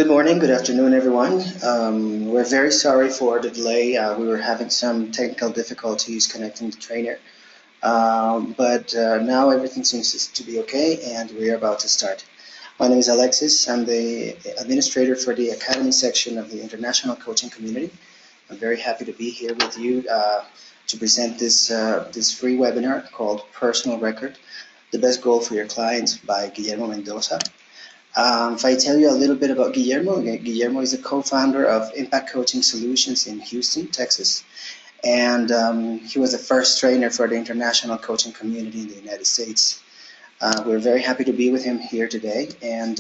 Good morning, good afternoon, everyone. We're very sorry for the delay. We were having some technical difficulties connecting the trainer, but now everything seems to be okay, and we are about to start. My name is Alexis. I'm the administrator for the Academy section of the International Coaching Community. I'm very happy to be here with you to present this free webinar called Personal Record, the Best Goal for Your Clients by Guillermo Mendoza. If I tell you a little bit about Guillermo, Guillermo is a co-founder of Impact Coaching Solutions in Houston, Texas, and he was the first trainer for the international coaching community in the United States. We're very happy to be with him here today, and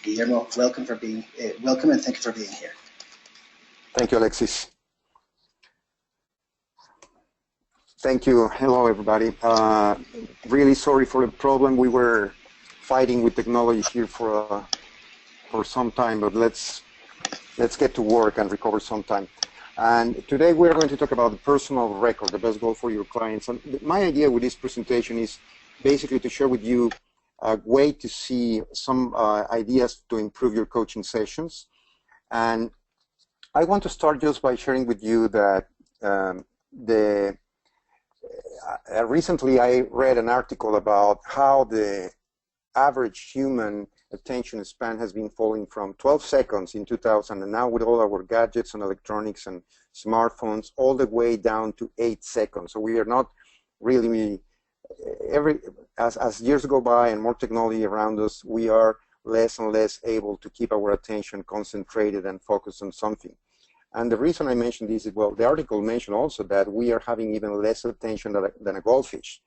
Guillermo, welcome and thank you for being here. Thank you, Alexis. Thank you. Hello, everybody. Really sorry for the problem. We were fighting with technology here for some time, but let's get to work and recover some time. And today we're going to talk about the personal record, the best goal for your clients. And my idea with this presentation is basically to share with you a way to see some ideas to improve your coaching sessions. And I want to start just by sharing with you that recently I read an article about how the average human attention span has been falling from 12 seconds in 2000, and now with all our gadgets and electronics and smartphones, all the way down to 8 seconds. So we are not really, as years go by and more technology around us, we are less and less able to keep our attention concentrated and focused on something. And the reason I mentioned this is, well, the article mentioned also that we are having even less attention than a goldfish.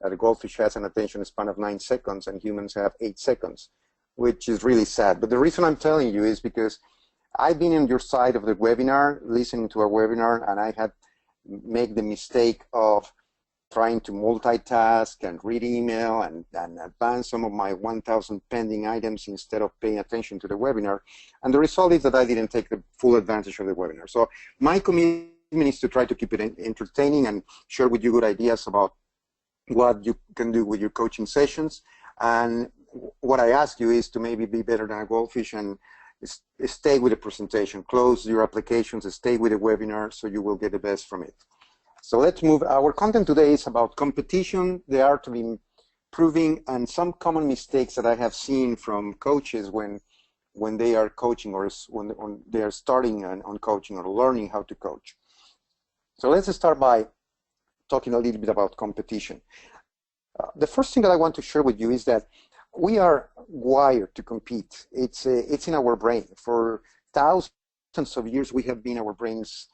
A goldfish has an attention span of 9 seconds and humans have 8 seconds, which is really sad. But the reason I'm telling you is because I've been on your side of the webinar, listening to a webinar, and I had made the mistake of trying to multitask and read email and advance some of my 1,000 pending items instead of paying attention to the webinar. And the result is that I didn't take the full advantage of the webinar. So my commitment is to try to keep it entertaining and share with you good ideas about what you can do with your coaching sessions. And what I ask you is to maybe be better than a goldfish and stay with the presentation, close your applications, stay with the webinar so you will get the best from it. So let's move. Our content today is about competition, the art of improving, and some common mistakes that I have seen from coaches when they are coaching or when they are starting on coaching or learning how to coach. So let's start by talking a little bit about competition. The first thing that I want to share with you is that we are wired to compete. It's in our brain. For thousands of years, we have seen our brains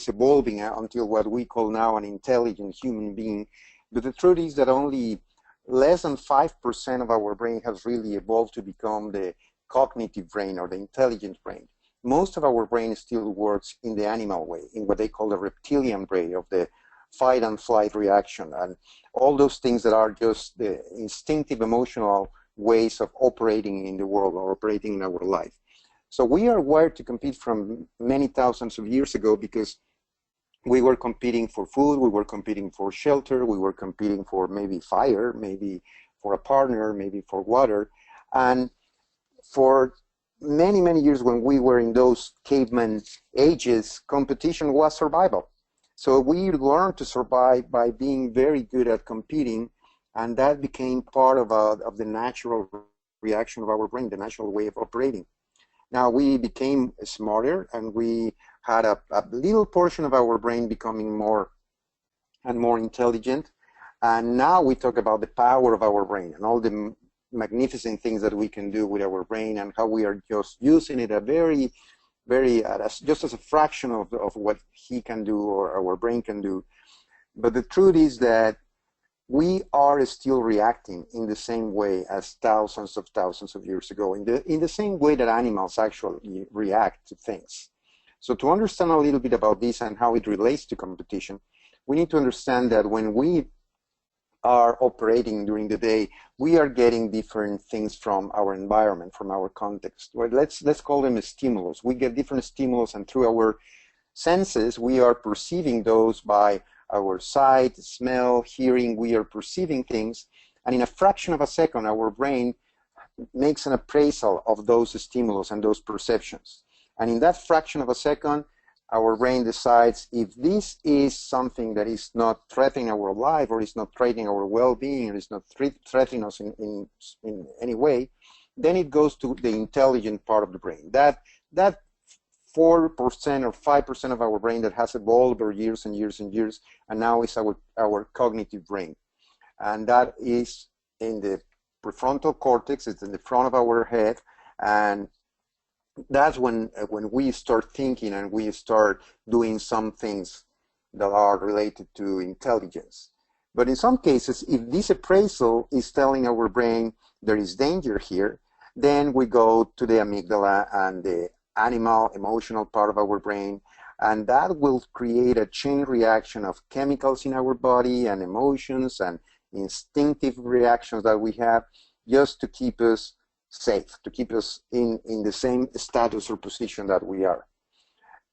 evolving until what we call now an intelligent human being. But the truth is that only less than 5% of our brain has really evolved to become the cognitive brain or the intelligent brain. Most of our brain still works in the animal way, in what they call the reptilian brain of the fight and flight reaction, and all those things that are just the instinctive emotional ways of operating in the world or operating in our life. So we are wired to compete from many thousands of years ago because we were competing for food, we were competing for shelter, we were competing for maybe fire, maybe for a partner, maybe for water. And for many, many years when we were in those caveman ages, competition was survival. So we learned to survive by being very good at competing, and that became part of the natural reaction of our brain, the natural way of operating. Now we became smarter, and we had a little portion of our brain becoming more and more intelligent, and now we talk about the power of our brain and all the magnificent things that we can do with our brain and how we are just using it just as a fraction of what he can do or our brain can do. But the truth is that we are still reacting in the same way as thousands of years ago, in the same way that animals actually react to things. So to understand a little bit about this and how it relates to competition, we need to understand that when we are operating during the day, we are getting different things from our environment, from our context. Well, let's call them a stimulus. We get different stimulus, and through our senses, we are perceiving those by our sight, smell, hearing. We are perceiving things, and in a fraction of a second, our brain makes an appraisal of those stimulus and those perceptions. And in that fraction of a second, our brain decides if this is something that is not threatening our life, or is not threatening our well-being, or is not threatening us in any way, then it goes to the intelligent part of the brain. That 4% or 5% of our brain that has evolved over years and years and years, and now is our cognitive brain. And that is in the prefrontal cortex, it's in the front of our head, and that's when we start thinking and we start doing some things that are related to intelligence. But in some cases, if this appraisal is telling our brain there is danger here, then we go to the amygdala and the animal emotional part of our brain, and that will create a chain reaction of chemicals in our body and emotions and instinctive reactions that we have, just to keep us safe, to keep us in the same status or position that we are.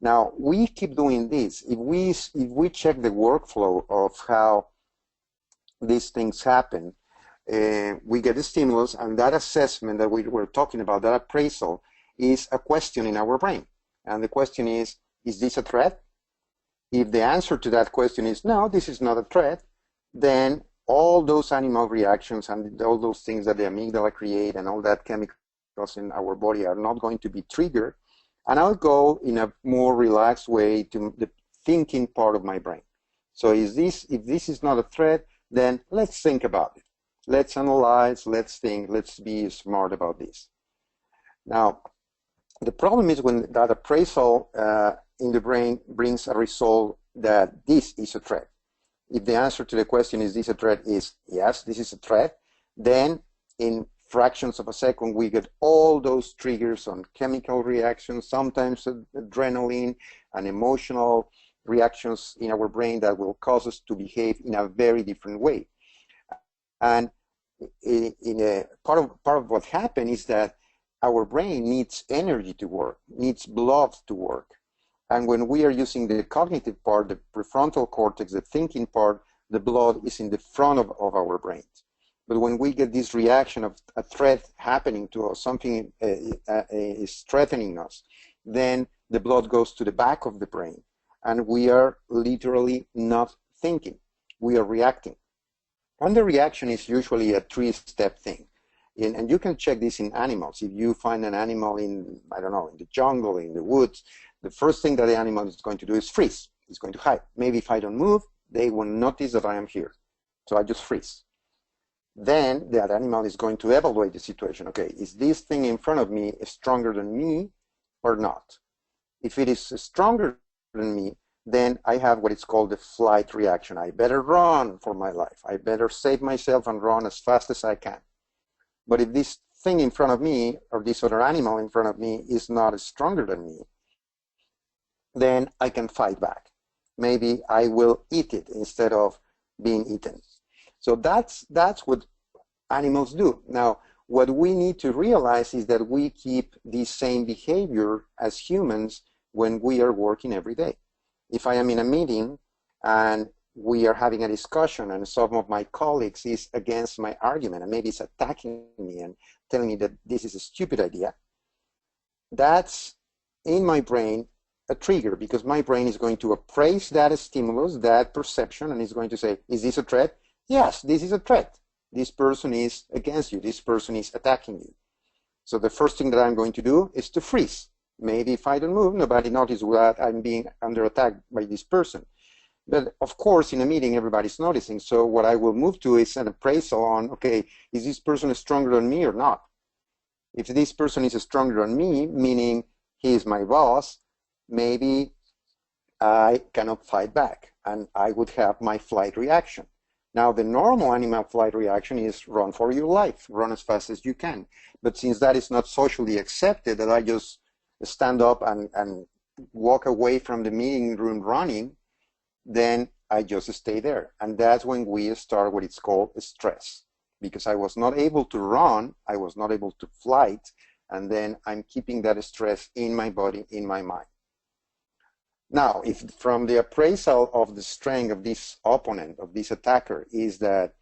Now, we keep doing this. If we check the workflow of how these things happen, we get the stimulus, and that assessment that we were talking about, that appraisal, is a question in our brain. And the question is this a threat? If the answer to that question is no, this is not a threat, then all those animal reactions and all those things that the amygdala create and all that chemicals in our body are not going to be triggered, and I'll go in a more relaxed way to the thinking part of my brain. So if this is not a threat, then let's think about it. Let's analyze, let's think, let's be smart about this. Now, the problem is when that appraisal in the brain brings a result that this is a threat. If the answer to the question is this a threat is yes, this is a threat, then in fractions of a second we get all those triggers on chemical reactions, sometimes adrenaline and emotional reactions in our brain that will cause us to behave in a very different way. And part of what happened is that our brain needs energy to work, needs blood to work. And when we are using the cognitive part, the prefrontal cortex, the thinking part, the blood is in the front of our brains. But when we get this reaction of a threat happening to us, something is threatening us, then the blood goes to the back of the brain. And we are literally not thinking. We are reacting. And the reaction is usually a three-step thing. And you can check this in animals. If you find an animal in, I don't know, in the jungle, in the woods, the first thing that the animal is going to do is freeze. It's going to hide. Maybe if I don't move, they will notice that I am here. So I just freeze. Then that animal is going to evaluate the situation. Okay, is this thing in front of me stronger than me or not? If it is stronger than me, then I have what is called the flight reaction. I better run for my life. I better save myself and run as fast as I can. But if this thing in front of me, or this other animal in front of me, is not stronger than me, then I can fight back. Maybe I will eat it instead of being eaten. So that's what animals do. Now, what we need to realize is that we keep the same behavior as humans when we are working every day. If I am in a meeting and we are having a discussion and some of my colleagues is against my argument and maybe is attacking me and telling me that this is a stupid idea, that's in my brain a trigger, because my brain is going to appraise that stimulus, that perception, and is going to say, is this a threat? Yes, this is a threat. This person is against you. This person is attacking you. So the first thing that I'm going to do is to freeze. Maybe if I don't move, nobody notices that I'm being under attack by this person. But of course, in a meeting, everybody's noticing. So what I will move to is an appraisal on, okay, is this person stronger than me or not? If this person is stronger than me, meaning he is my boss, maybe I cannot fight back and I would have my flight reaction. Now, the normal animal flight reaction is run for your life, run as fast as you can. But since that is not socially accepted, that I just stand up and walk away from the meeting room running, then I just stay there. And that's when we start what it's called stress. Because I was not able to run, I was not able to flight, and then I'm keeping that stress in my body, in my mind. Now, if from the appraisal of the strength of this opponent, of this attacker, is that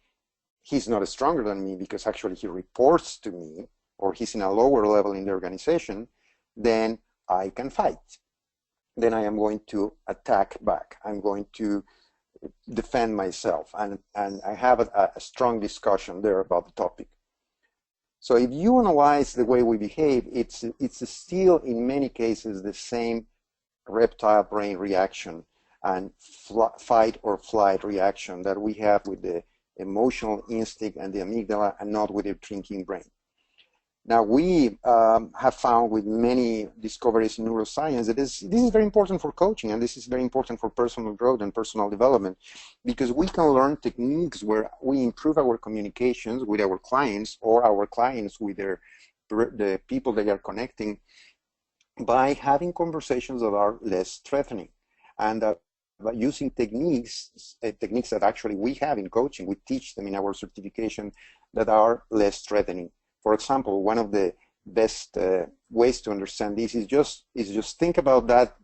he's not stronger than me because actually he reports to me, or he's in a lower level in the organization, then I can fight. Then I am going to attack back. I'm going to defend myself, and I have a strong discussion there about the topic. So if you analyze the way we behave, it's still in many cases the same reptile brain reaction and fight or flight reaction that we have with the emotional instinct and the amygdala, and not with the thinking brain. Now, we have found with many discoveries in neuroscience that this is very important for coaching, and this is very important for personal growth and personal development, because we can learn techniques where we improve our communications with our clients, or our clients with the people they are connecting, by having conversations that are less threatening, and by using techniques that actually we have in coaching. We teach them in our certification that are less threatening. For example, one of the best ways to understand this is just think about that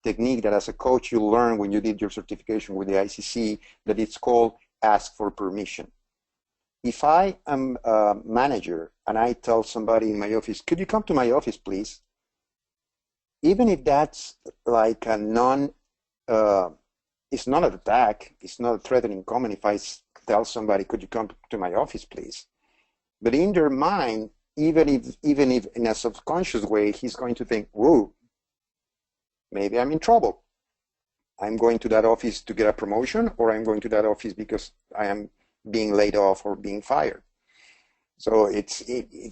technique that as a coach you learned when you did your certification with the ICC, that it's called ask for permission. If I am a manager and I tell somebody in my office, could you come to my office, please? Even if that's like a it's not an attack, it's not a threatening comment if I tell somebody, could you come to my office, please? But in their mind, even if in a subconscious way, he's going to think, whoa, maybe I'm in trouble. I'm going to that office to get a promotion, or I'm going to that office because I am being laid off or being fired. So it's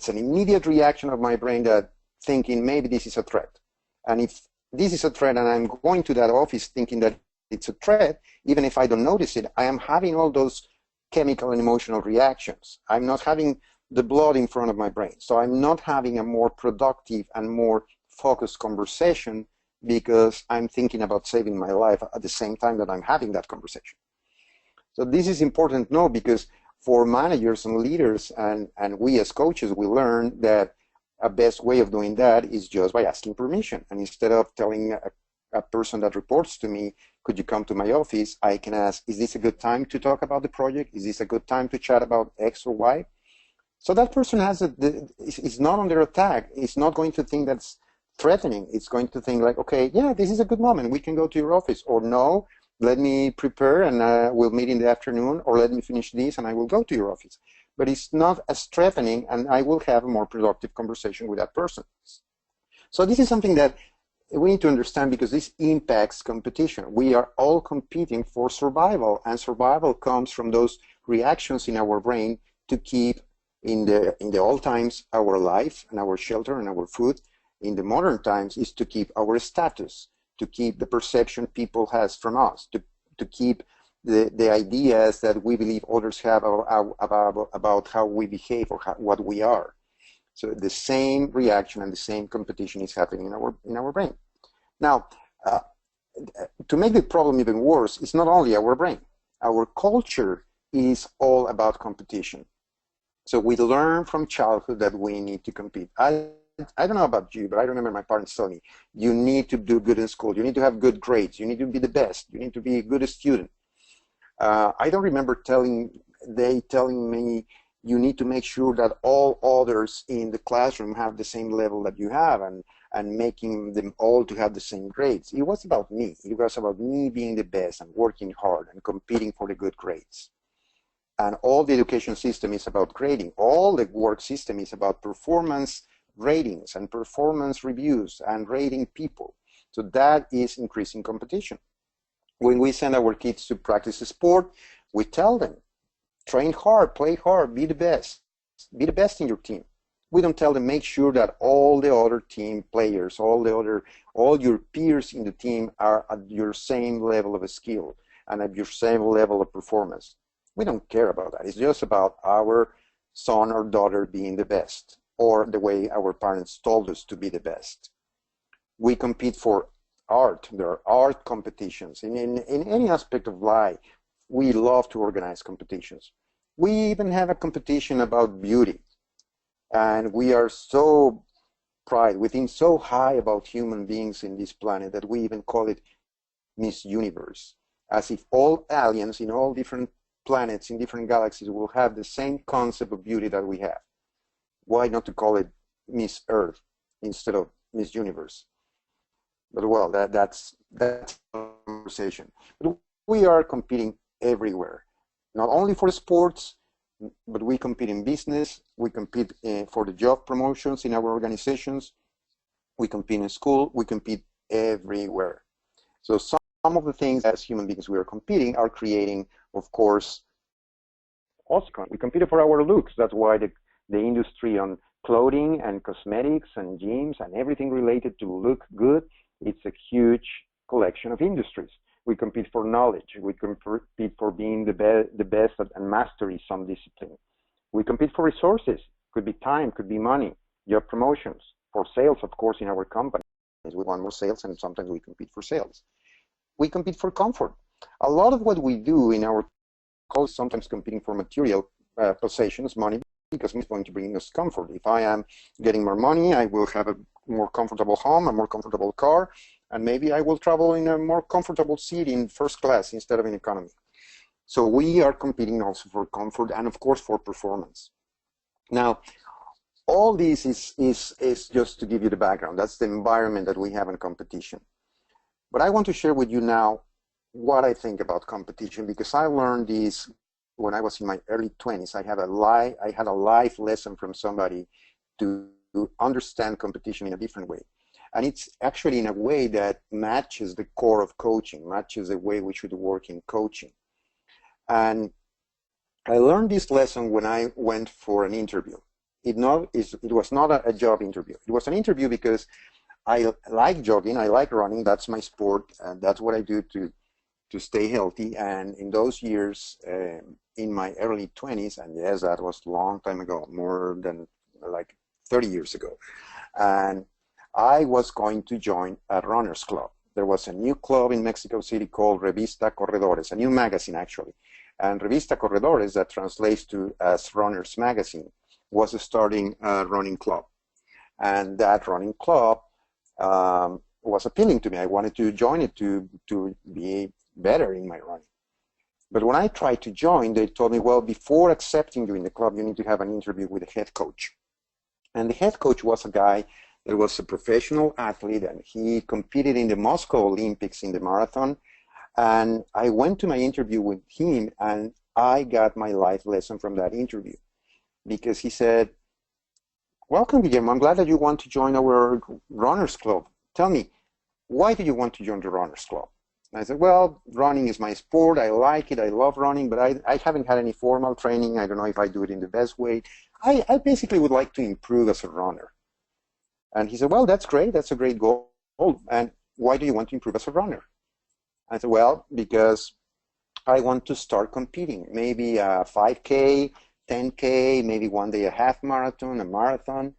an immediate reaction of my brain that thinking maybe this is a threat. And if this is a threat and I'm going to that office thinking that it's a threat, even if I don't notice it, I am having all those chemical and emotional reactions. I'm not having the blood in front of my brain. So I'm not having a more productive and more focused conversation, because I'm thinking about saving my life at the same time that I'm having that conversation. So this is important to know, because for managers and leaders and we as coaches, we learn that a best way of doing that is just by asking permission. And instead of telling a person that reports to me, could you come to my office, I can ask, is this a good time to talk about the project? Is this a good time to chat about X or Y? So that person is not under attack. It's not going to think that's threatening. It's going to think like, okay, yeah, this is a good moment. We can go to your office. Or no, let me prepare and we'll meet in the afternoon, or let me finish this and I will go to your office. But it's not as threatening, and I will have a more productive conversation with that person. So this is something that we need to understand, because this impacts competition. We are all competing for survival, and survival comes from those reactions in our brain to keep in the old times our life and our shelter and our food. In the modern times is to keep our status, to keep the perception people has from us, to keep the ideas that we believe others have about how we behave or what we are. So the same reaction and the same competition is happening in our brain. Now, to make the problem even worse, it's not only our brain. Our culture is all about competition. So we learn from childhood that we need to compete. I don't know about you, but I remember my parents telling me, you need to do good in school. You need to have good grades. You need to be the best. You need to be a good student. I don't remember telling me, you need to make sure that all others in the classroom have the same level that you have, and making them all to have the same grades. It was about me. It was about me being the best and working hard and competing for the good grades. And all the education system is about grading. All the work system is about performance ratings and performance reviews and rating people. So that is increasing competition. When we send our kids to practice a sport, we tell them, train hard, play hard, be the best. Be the best in your team. We don't tell them, make sure that all the other team players, all your peers in the team are at your same level of skill and at your same level of performance. We don't care about that. It's just about our son or daughter being the best, or the way our parents told us to be the best. We compete for art. There are art competitions. In any aspect of life, we love to organize competitions. We even have a competition about beauty. And we are so we think so high about human beings in this planet that we even call it Miss Universe, as if all aliens in all different planets, in different galaxies, will have the same concept of beauty that we have. Why not to call it Miss Earth instead of Miss Universe? But well, that's a conversation. But we are competing everywhere, not only for sports, but we compete in business. We compete for the job promotions in our organizations. We compete in school. We compete everywhere. So some of the things as human beings we are competing are creating, of course, also we compete for our looks. That's why the industry on clothing and cosmetics and gyms and everything related to look good, it's a huge collection of industries. We compete for knowledge. We compete for being the best and mastery some discipline. We compete for resources. Could be time, could be money, job promotions, for sales, of course, in our companies. We want more sales, and sometimes we compete for sales. We compete for comfort. A lot of what we do in our calls sometimes competing for material possessions, money, because it's going to bring us comfort. If I am getting more money, I will have a more comfortable home, a more comfortable car, and maybe I will travel in a more comfortable seat in first class instead of in economy. So we are competing also for comfort and, of course, for performance. Now, all this is just to give you the background. That's the environment that we have in competition. But I want to share with you now what I think about competition, because I learned this when I was in my early 20s. I had a life lesson from somebody to understand competition in a different way. And it's actually in a way that matches the core of coaching, matches the way we should work in coaching. And I learned this lesson when I went for an interview. It was not a job interview. It was an interview because I like jogging, I like running, that's my sport, and that's what I do to stay healthy. And in those years, in my early 20s, and yes, that was a long time ago, more than like 30 years ago, and I was going to join a runners club. There was a new club in Mexico City called Revista Corredores, a new magazine actually. And Revista Corredores, that translates to as Runners Magazine, was starting a running club. And that running club was appealing to me. I wanted to join it to be better in my running. But when I tried to join, they told me, well, before accepting you in the club, you need to have an interview with the head coach. And the head coach was a guy that was a professional athlete, and he competed in the Moscow Olympics in the marathon. And I went to my interview with him, and I got my life lesson from that interview, because he said, welcome, Guillermo. I'm glad that you want to join our runners club. Tell me, why do you want to join the runners club? And I said, well, running is my sport. I like it. I love running, but I haven't had any formal training. I don't know if I do it in the best way. I basically would like to improve as a runner. And he said, well, that's great. That's a great goal. And why do you want to improve as a runner? I said, well, because I want to start competing. Maybe a 5K, 10K, maybe one day a half marathon, a marathon.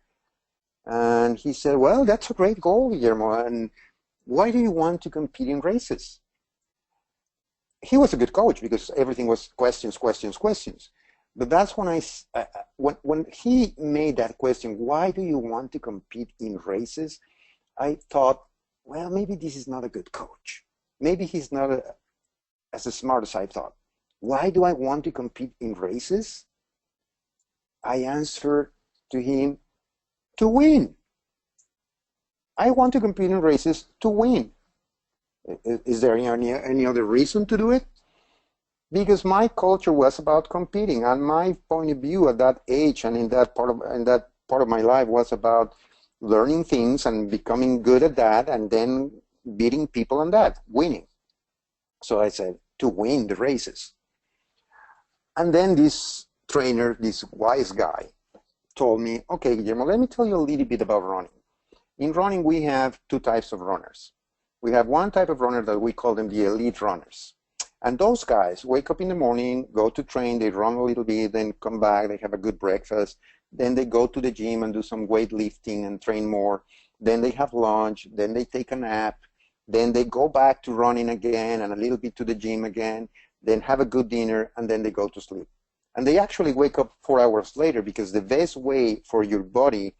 And he said, well, that's a great goal, Guillermo. And why do you want to compete in races? He was a good coach because everything was questions, questions, questions. But that's when when he made that question, why do you want to compete in races? I thought, well, maybe this is not a good coach. Maybe he's not as smart as I thought. Why do I want to compete in races? I answered to him, to win. I want to compete in races to win. Is there any other reason to do it? Because my culture was about competing, and my point of view at that age and in that part of my life was about learning things and becoming good at that, and then beating people on that, winning. So I said, to win the races. And then this trainer, this wise guy, told me, okay, Guillermo, let me tell you a little bit about running. In running, we have two types of runners. We have one type of runner that we call them the elite runners. And those guys wake up in the morning, go to train, they run a little bit, then come back, they have a good breakfast, then they go to the gym and do some weightlifting and train more, then they have lunch, then they take a nap, then they go back to running again and a little bit to the gym again, then have a good dinner, and then they go to sleep. And they actually wake up 4 hours later, because the best way for your body,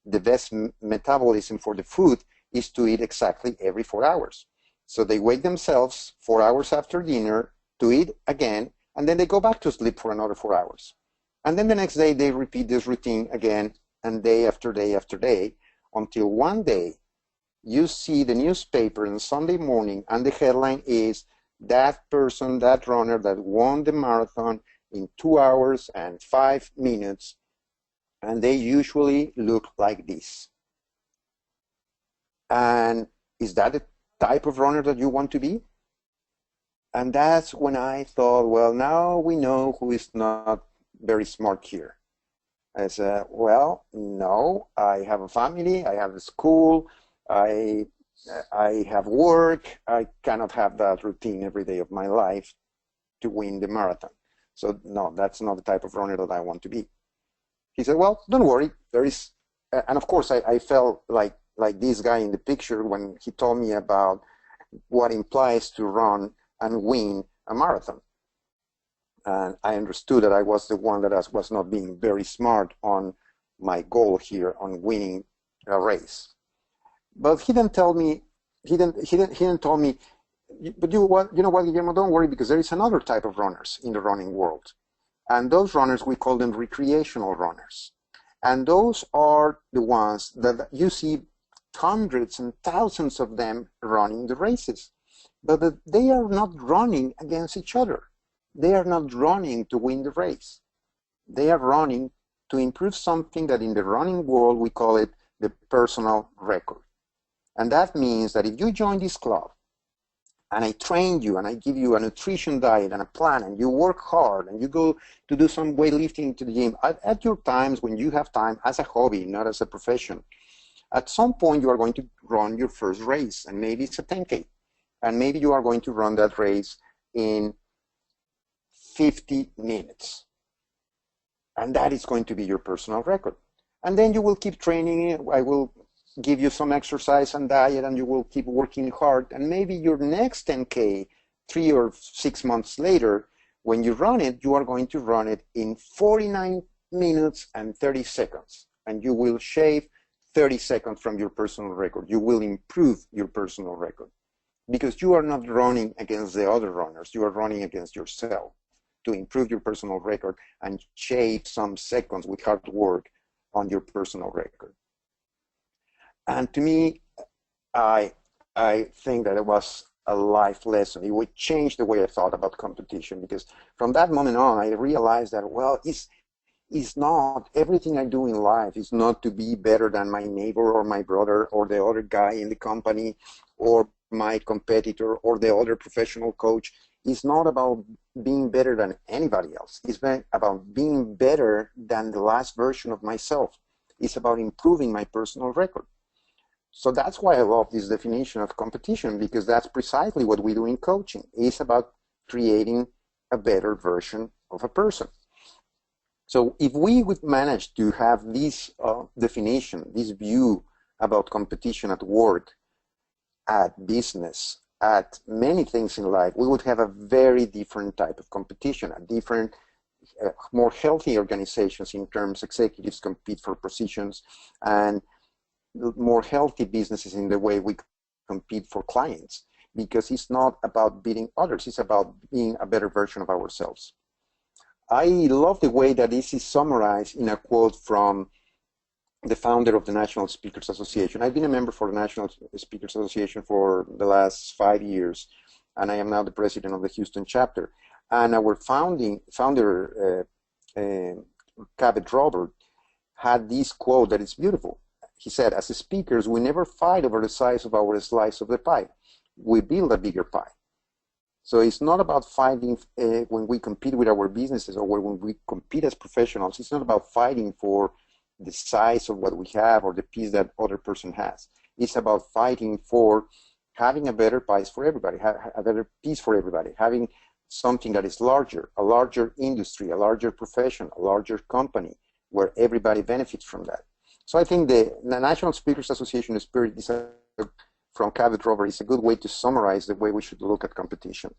the best metabolism for the food, is to eat exactly every 4 hours. So they wake themselves 4 hours after dinner to eat again, and then they go back to sleep for another 4 hours. And then the next day they repeat this routine again and day after day after day, until one day you see the newspaper on Sunday morning and the headline is that person, that runner that won the marathon in 2 hours and 5 minutes, and they usually look like this. And is that the type of runner that you want to be? And that's when I thought, well, now we know who is not very smart here. I said, well, no, I have a family, I have a school, I, I have work, I cannot have that routine every day of my life to win the marathon. So no, that's not the type of runner that I want to be. He said, well, don't worry, there is, and of course I felt like this guy in the picture when he told me about what implies to run and win a marathon. And I understood that I was the one that was not being very smart on my goal here on winning a race. But he didn't tell me, he didn't tell me, but you know what, Guillermo, don't worry, because there is another type of runners in the running world. And those runners, we call them recreational runners. And those are the ones that you see hundreds and thousands of them running the races. But they are not running against each other. They are not running to win the race. They are running to improve something that in the running world, we call it the personal record. And that means that if you join this club and I train you and I give you a nutrition diet and a plan and you work hard and you go to do some weightlifting to the gym at your times when you have time as a hobby, not as a profession, at some point you are going to run your first race, and maybe it's a 10K. And maybe you are going to run that race in 50 minutes. And that is going to be your personal record. And then you will keep training. I will give you some exercise and diet, and you will keep working hard. And maybe your next 10K, 3 or 6 months later, when you run it, you are going to run it in 49 minutes and 30 seconds. And you will shave 30 seconds from your personal record. You will improve your personal record because you are not running against the other runners. You are running against yourself to improve your personal record and shave some seconds with hard work on your personal record. And to me, I think that it was a life lesson. It would change the way I thought about competition, because from that moment on, I realized that, well, it's not, everything I do in life is not to be better than my neighbor or my brother or the other guy in the company or my competitor or the other professional coach. It's not about being better than anybody else. It's about being better than the last version of myself. It's about improving my personal record. So that's why I love this definition of competition, because that's precisely what we do in coaching. It's about creating a better version of a person. So if we would manage to have this definition, this view about competition at work, at business, at many things in life, we would have a very different type of competition, a different, more healthy organizations in terms executives compete for positions, and more healthy businesses in the way we compete for clients, because it's not about beating others, it's about being a better version of ourselves. I love the way that this is summarized in a quote from the founder of the National Speakers Association. I've been a member for the National Speakers Association for the last 5 years, and I am now the president of the Houston chapter. And our founder, Cabot Robert, had this quote that is beautiful. He said, as speakers, we never fight over the size of our slice of the pie. We build a bigger pie. So it's not about fighting when we compete with our businesses or when we compete as professionals. It's not about fighting for the size of what we have or the piece that other person has. It's about fighting for having a better pie for everybody, a better piece for everybody, having something that is larger, a larger industry, a larger profession, a larger company where everybody benefits from that. So I think the National Speakers Association spirit is from Cabot Robert is a good way to summarize the way we should look at competition.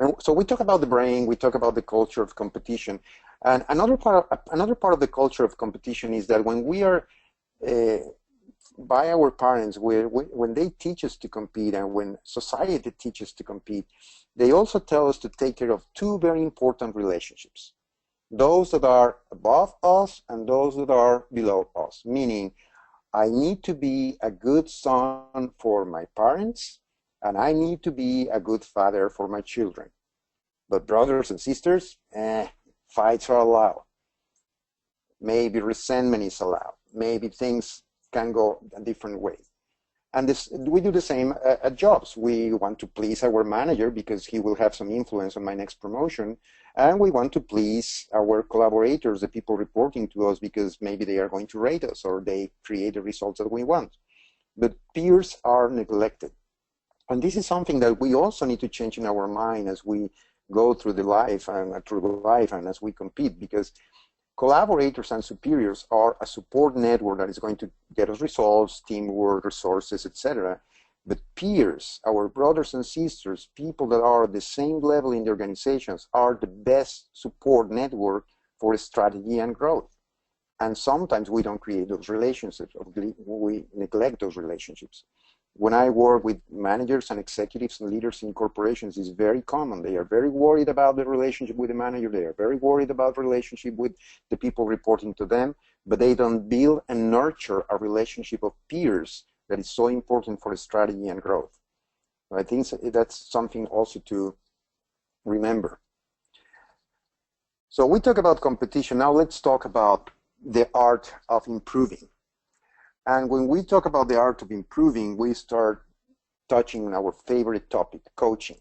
And so we talk about the brain, we talk about the culture of competition, and another part of the culture of competition is that when we are by our parents, when they teach us to compete and when society teaches to compete, they also tell us to take care of two very important relationships. those that are above us and those that are below us, meaning I need to be a good son for my parents, and I need to be a good father for my children. But brothers and sisters, fights are allowed. Maybe resentment is allowed. Maybe things can go a different way. And this, we do the same at jobs. We want to please our manager because he will have some influence on my next promotion. And we want to please our collaborators, the people reporting to us, because maybe they are going to rate us or they create the results that we want. But peers are neglected. And this is something that we also need to change in our mind as we go through the life and as we compete, because collaborators and superiors are a support network that is going to get us results, teamwork, resources, etc. But peers, our brothers and sisters, people that are at the same level in the organizations, are the best support network for strategy and growth. And sometimes we don't create those relationships, or we neglect those relationships. When I work with managers and executives and leaders in corporations, it's very common. They are very worried about the relationship with the manager. They are very worried about the relationship with the people reporting to them, but they don't build and nurture a relationship of peers that is so important for strategy and growth. I think that's something also to remember. So we talk about competition. Now let's talk about the art of improving. And when we talk about the art of improving, we start touching on our favorite topic, coaching.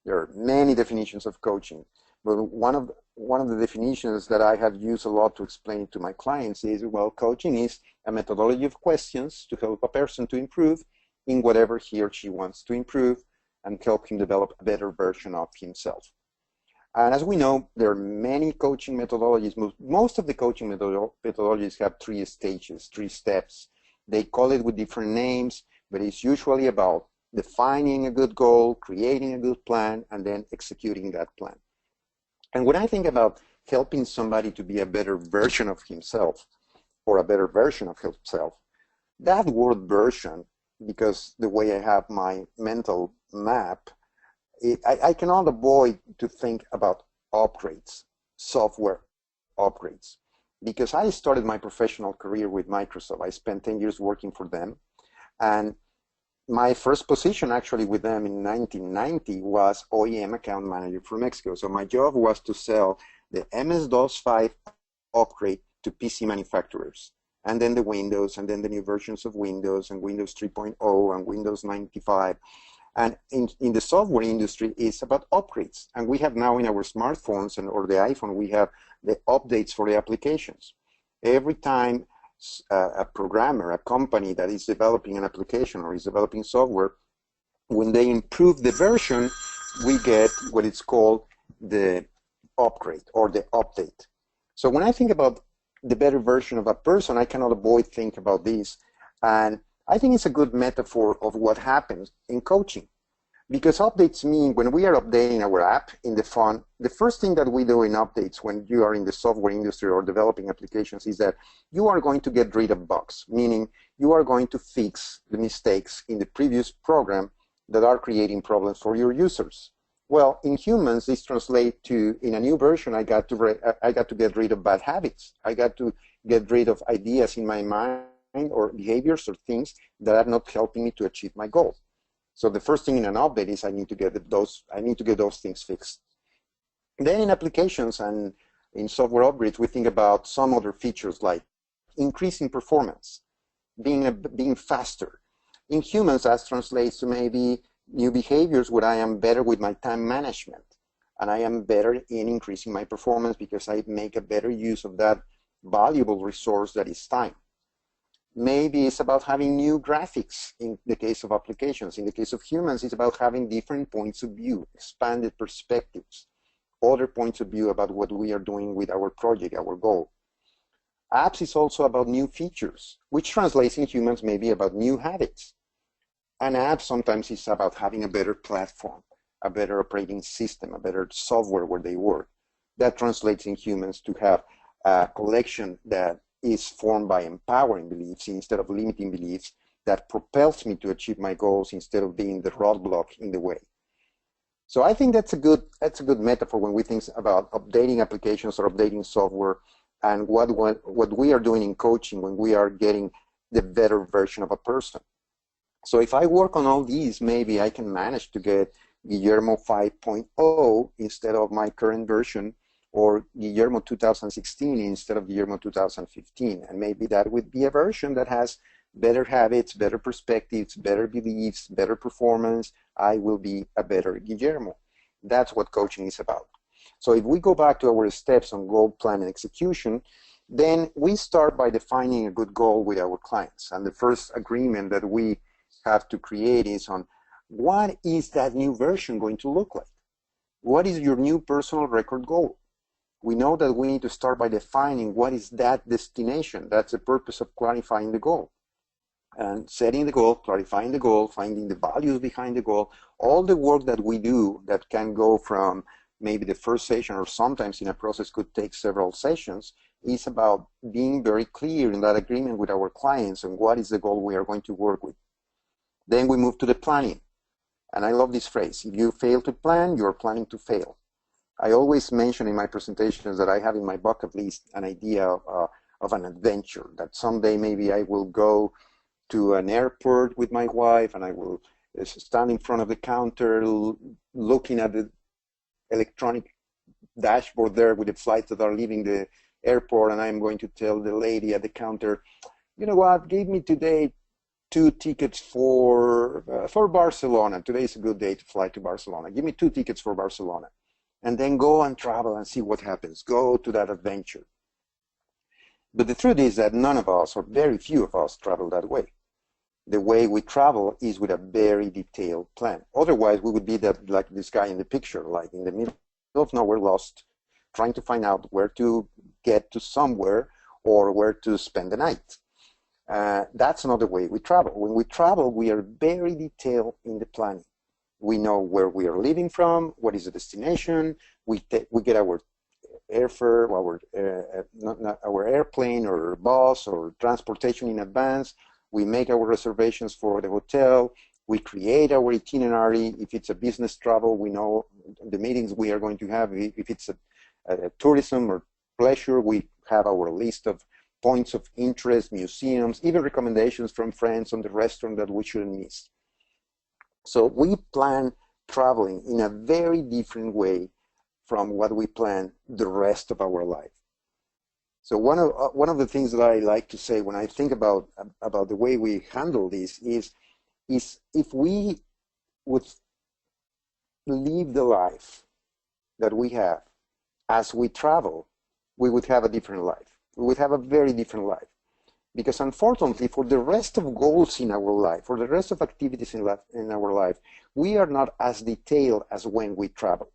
There are many definitions of coaching, but one of the definitions that I have used a lot to explain to my clients is, well, coaching is a methodology of questions to help a person to improve in whatever he or she wants to improve and help him develop a better version of himself. And as we know, there are many coaching methodologies. Most of the coaching methodologies have 3 stages, 3 steps. They call it with different names, but it's usually about defining a good goal, creating a good plan, and then executing that plan. And when I think about helping somebody to be a better version of himself or a better version of himself, that word version, because the way I have my mental map, I cannot avoid to think about upgrades, software upgrades. Because I started my professional career with Microsoft. I spent 10 years working for them. And my first position actually with them in 1990 was OEM account manager for Mexico. So my job was to sell the MS-DOS 5 upgrade to PC manufacturers. And then the Windows, and then the new versions of Windows, and Windows 3.0, and Windows 95. And in the software industry, it's about upgrades. And we have now in our smartphones or the iPhone, we have the updates for the applications. Every time a programmer, a company that is developing an application or is developing software, when they improve the version, we get what it's called the upgrade or the update. So when I think about the better version of a person, I cannot avoid think about this. And I think it's a good metaphor of what happens in coaching. Because updates mean when we are updating our app in the phone, the first thing that we do in updates when you are in the software industry or developing applications is that you are going to get rid of bugs, meaning you are going to fix the mistakes in the previous program that are creating problems for your users. Well, in humans, this translates to, in a new version, I got to get rid of bad habits. I got to get rid of ideas in my mind or behaviors or things that are not helping me to achieve my goal. So the first thing in an update is I need to get those things fixed. Then in applications and in software upgrades, we think about some other features like increasing performance, being faster. In humans, that translates to maybe new behaviors where I am better with my time management and I am better in increasing my performance because I make a better use of that valuable resource that is time. Maybe it's about having new graphics in the case of applications. In the case of humans, it's about having different points of view, expanded perspectives, other points of view about what we are doing with our project, our goal. Apps is also about new features, which translates in humans maybe about new habits. An app sometimes is about having a better platform, a better operating system, a better software where they work. That translates in humans to have a collection that is formed by empowering beliefs instead of limiting beliefs that propels me to achieve my goals instead of being the roadblock in the way. So I think that's a good metaphor when we think about updating applications or updating software, and what we are doing in coaching when we are getting the better version of a person. So if I work on all these, maybe I can manage to get Guillermo 5.0 instead of my current version, or Guillermo 2016 instead of Guillermo 2015. And maybe that would be a version that has better habits, better perspectives, better beliefs, better performance. I will be a better Guillermo. That's what coaching is about. So if we go back to our steps on goal plan and execution, then we start by defining a good goal with our clients. And the first agreement that we have to create is on what is that new version going to look like? What is your new personal record goal? We know that we need to start by defining what is that destination. That's the purpose of clarifying the goal. And setting the goal, clarifying the goal, finding the values behind the goal, all the work that we do that can go from maybe the first session, or sometimes in a process could take several sessions, is about being very clear in that agreement with our clients and what is the goal we are going to work with. Then we move to the planning. And I love this phrase: if you fail to plan, you're planning to fail. I always mention in my presentations that I have in my bucket list an idea of an adventure, that someday maybe I will go to an airport with my wife and I will stand in front of the counter looking at the electronic dashboard there with the flights that are leaving the airport, and I'm going to tell the lady at the counter, you know what, give me today 2 tickets for Barcelona. Today is a good day to fly to Barcelona. Give me 2 tickets for Barcelona. And then go and travel and see what happens. Go to that adventure. But the truth is that none of us, or very few of us, travel that way. The way we travel is with a very detailed plan. Otherwise, we would be like this guy in the picture, like in the middle of nowhere, lost, trying to find out where to get to somewhere or where to spend the night. That's another way we travel. When we travel, we are very detailed in the planning. We know where we are leaving from, what is the destination. We get our airfare, our airplane or bus or transportation in advance. We make our reservations for the hotel. We create our itinerary. If it's a business travel, we know the meetings we are going to have. If it's a tourism or pleasure, we have our list of points of interest, museums, even recommendations from friends on the restaurant that we shouldn't miss. So we plan traveling in a very different way from what we plan the rest of our life. So one of the things that I like to say when I think about the way we handle this is if we would live the life that we have as we travel, we would have a different life. We would have a very different life. Because unfortunately, for the rest of goals in our life, for the rest of activities in our life, we are not as detailed as when we travel.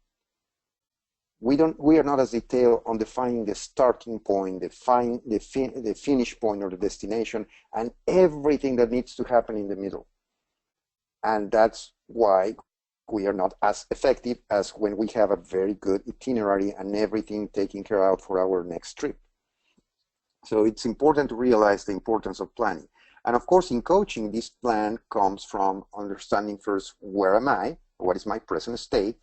We are not as detailed on defining the starting point, the finish point or the destination, and everything that needs to happen in the middle. And that's why we are not as effective as when we have a very good itinerary and everything taken care of for our next trip. So it's important to realize the importance of planning. And of course, in coaching, this plan comes from understanding first, where am I? What is my present state?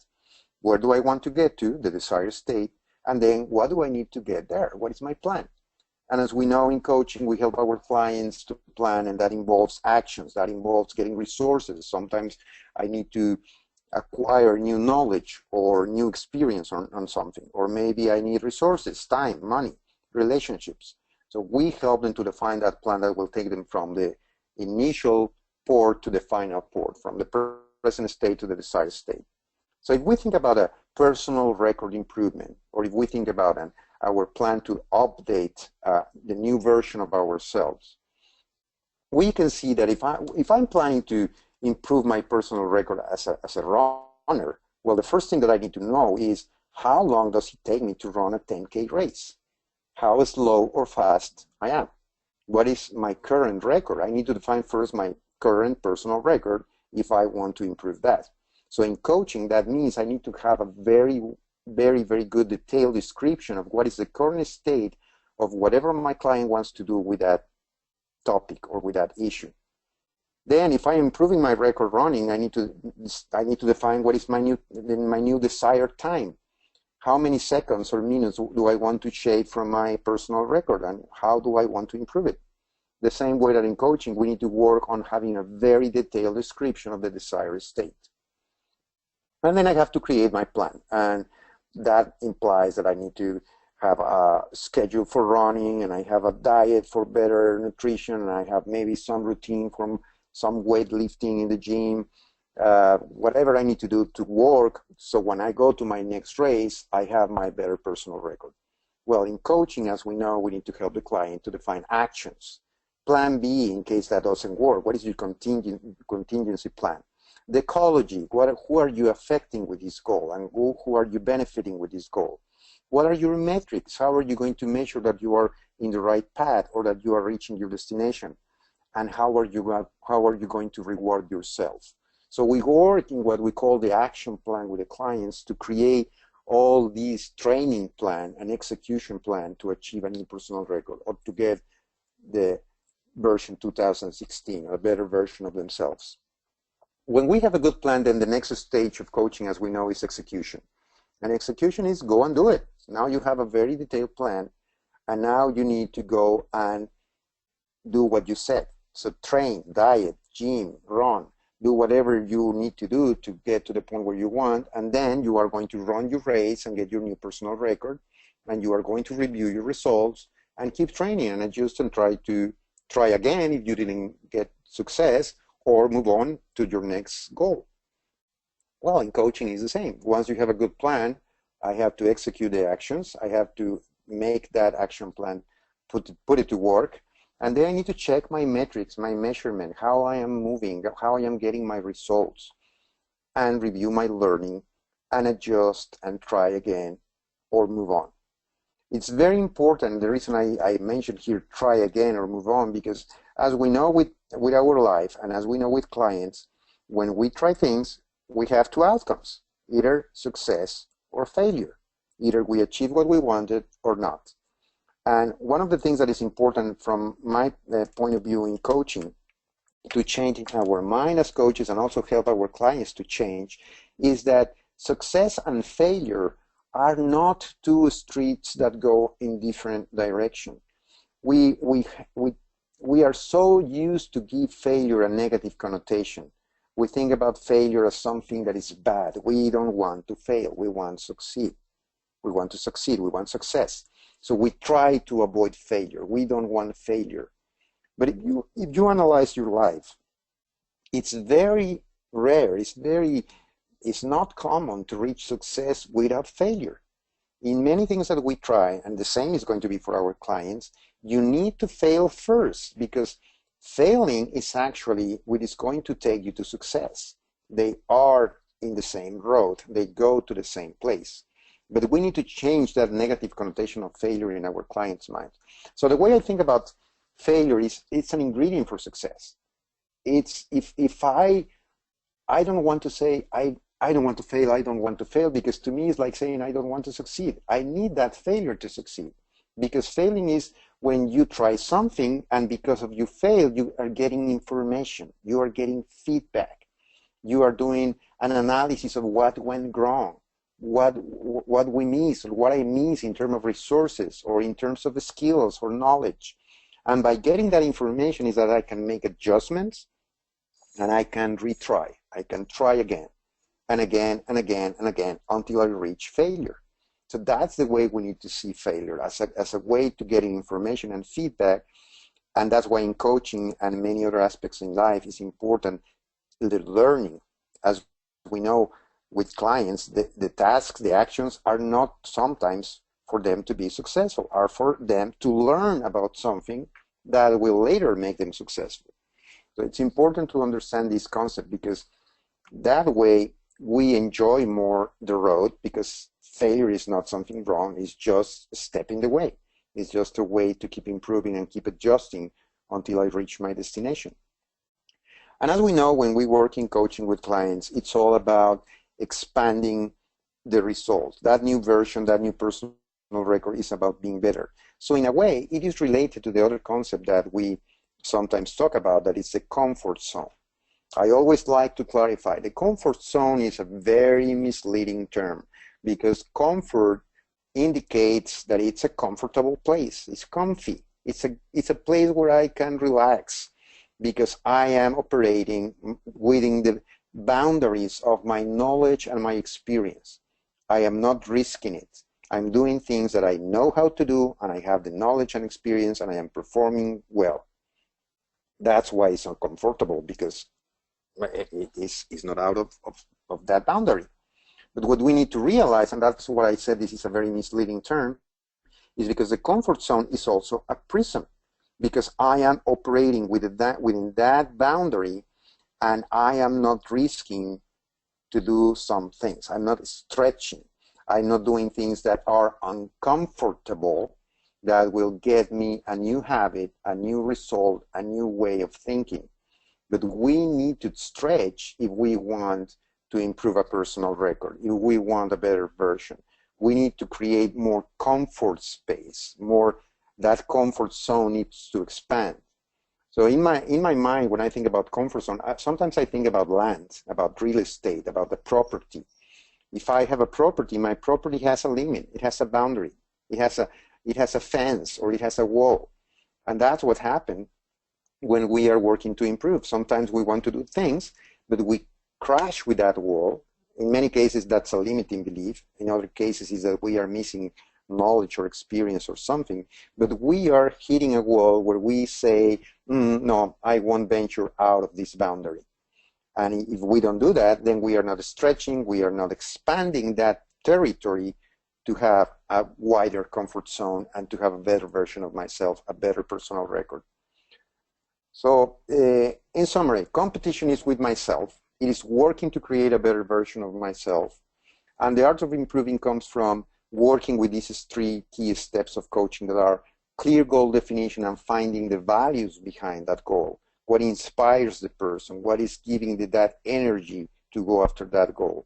Where do I want to get to, the desired state? And then what do I need to get there? What is my plan? And as we know in coaching, we help our clients to plan, and that involves actions. That involves getting resources. Sometimes I need to acquire new knowledge or new experience on something. Or maybe I need resources, time, money, relationships. So we help them to define that plan that will take them from the initial port to the final port, from the present state to the desired state. So if we think about a personal record improvement, or if we think about our plan to update the new version of ourselves, we can see that if I'm planning to improve my personal record as a runner, well, the first thing that I need to know is how long does it take me to run a 10K race? How slow or fast I am? What is my current record? I need to define first my current personal record if I want to improve that. So in coaching, that means I need to have a very, very, very good detailed description of what is the current state of whatever my client wants to do with that topic or with that issue. Then if I'm improving my record running, I need to define what is my new desired time. How many seconds or minutes do I want to shave from my personal record, and how do I want to improve it? The same way that in coaching, we need to work on having a very detailed description of the desired state. And then I have to create my plan. And that implies that I need to have a schedule for running, and I have a diet for better nutrition, and I have maybe some routine from some weightlifting in the gym, whatever I need to do to work. So when I go to my next race, I have my better personal record. Well, in coaching, as we know, we need to help the client to define actions. Plan B, in case that doesn't work, what is your contingency plan? The ecology, who are you affecting with this goal, and who are you benefiting with this goal? What are your metrics? How are you going to measure that you are in the right path or that you are reaching your destination? And how are you going to reward yourself? So we work in what we call the action plan with the clients to create all these training plan and execution plan to achieve a new personal record or to get the version 2016, a better version of themselves. When we have a good plan, then the next stage of coaching, as we know, is execution. And execution is go and do it. Now you have a very detailed plan, and now you need to go and do what you said. So train, diet, gym, run, do whatever you need to do to get to the point where you want, and then you are going to run your race and get your new personal record, and you are going to review your results and keep training and adjust and try again if you didn't get success, or move on to your next goal. Well, in coaching is the same. Once you have a good plan, I have to execute the actions. I have to make that action plan, put it to work. And then I need to check my metrics, my measurement, how I am moving, how I am getting my results, and review my learning and adjust and try again or move on. It's very important. The reason I mentioned here, try again or move on, because as we know with our life and as we know with clients, when we try things, we have two outcomes, either success or failure. Either we achieve what we wanted or not. And one of the things that is important from my point of view in coaching to change in our mind as coaches and also help our clients to change is that success and failure are not two streets that go in different directions. We are so used to give failure a negative connotation. We think about failure as something that is bad. We don't want to fail. We want to succeed. We want to succeed. We want success. So we try to avoid failure. We don't want failure. But if you analyze your life, it's very rare. It's not common to reach success without failure. In many things that we try, and the same is going to be for our clients, you need to fail first, because failing is actually what is going to take you to success. They are in the same road. They go to the same place. But we need to change that negative connotation of failure in our clients' mind. So the way I think about failure is it's an ingredient for success. It's if I don't want to say I don't want to fail, because to me it's like saying I don't want to succeed. I need that failure to succeed, because failing is when you try something and because of you fail, you are getting information, you are getting feedback, you are doing an analysis of what went wrong, what we miss, or what I miss in terms of resources or in terms of the skills or knowledge. And by getting that information is that I can make adjustments and I can retry. I can try again and again and again and again until I reach failure. So that's the way we need to see failure, as a way to getting information and feedback. And that's why in coaching and many other aspects in life is important, the learning. As we know with clients, the tasks, the actions are not sometimes for them to be successful, are for them to learn about something that will later make them successful. So it's important to understand this concept, because that way we enjoy more the road, because failure is not something wrong, it's just a step in the way. It's just a way to keep improving and keep adjusting until I reach my destination. And as we know, when we work in coaching with clients, it's all about expanding the results. That new version, that new personal record is about being better. So in a way, it is related to the other concept that we sometimes talk about, that is the comfort zone. I always like to clarify, the comfort zone is a very misleading term, because comfort indicates that it's a comfortable place. It's comfy. It's a place where I can relax because I am operating within the boundaries of my knowledge and my experience. I am not risking it. I'm doing things that I know how to do, and I have the knowledge and experience, and I am performing well. That's why it's uncomfortable, because it is not out of that boundary. But what we need to realize, and that's why I said this is a very misleading term, is because the comfort zone is also a prison, because I am operating within that boundary, and I am not risking to do some things. I'm not stretching. I'm not doing things that are uncomfortable, that will get me a new habit, a new result, a new way of thinking. But we need to stretch if we want to improve a personal record, if we want a better version. We need to create more comfort space, that comfort zone needs to expand. So in my mind, when I think about comfort zone, sometimes I think about land, about real estate, about the property. If I have a property, my property has a limit, it has a boundary, it has a fence, or it has a wall. And that's what happened when we are working to improve. Sometimes we want to do things, but we crash with that wall. In many cases, that's a limiting belief. In other cases, is that we are missing knowledge or experience or something. But we are hitting a wall where we say, no, I won't venture out of this boundary. And if we don't do that, then we are not stretching, we are not expanding that territory to have a wider comfort zone and to have a better version of myself, a better personal record. So in summary, competition is with myself. It is working to create a better version of myself. And the art of improving comes from working with these 3 key steps of coaching that are clear goal definition and finding the values behind that goal. What inspires the person? What is giving that energy to go after that goal?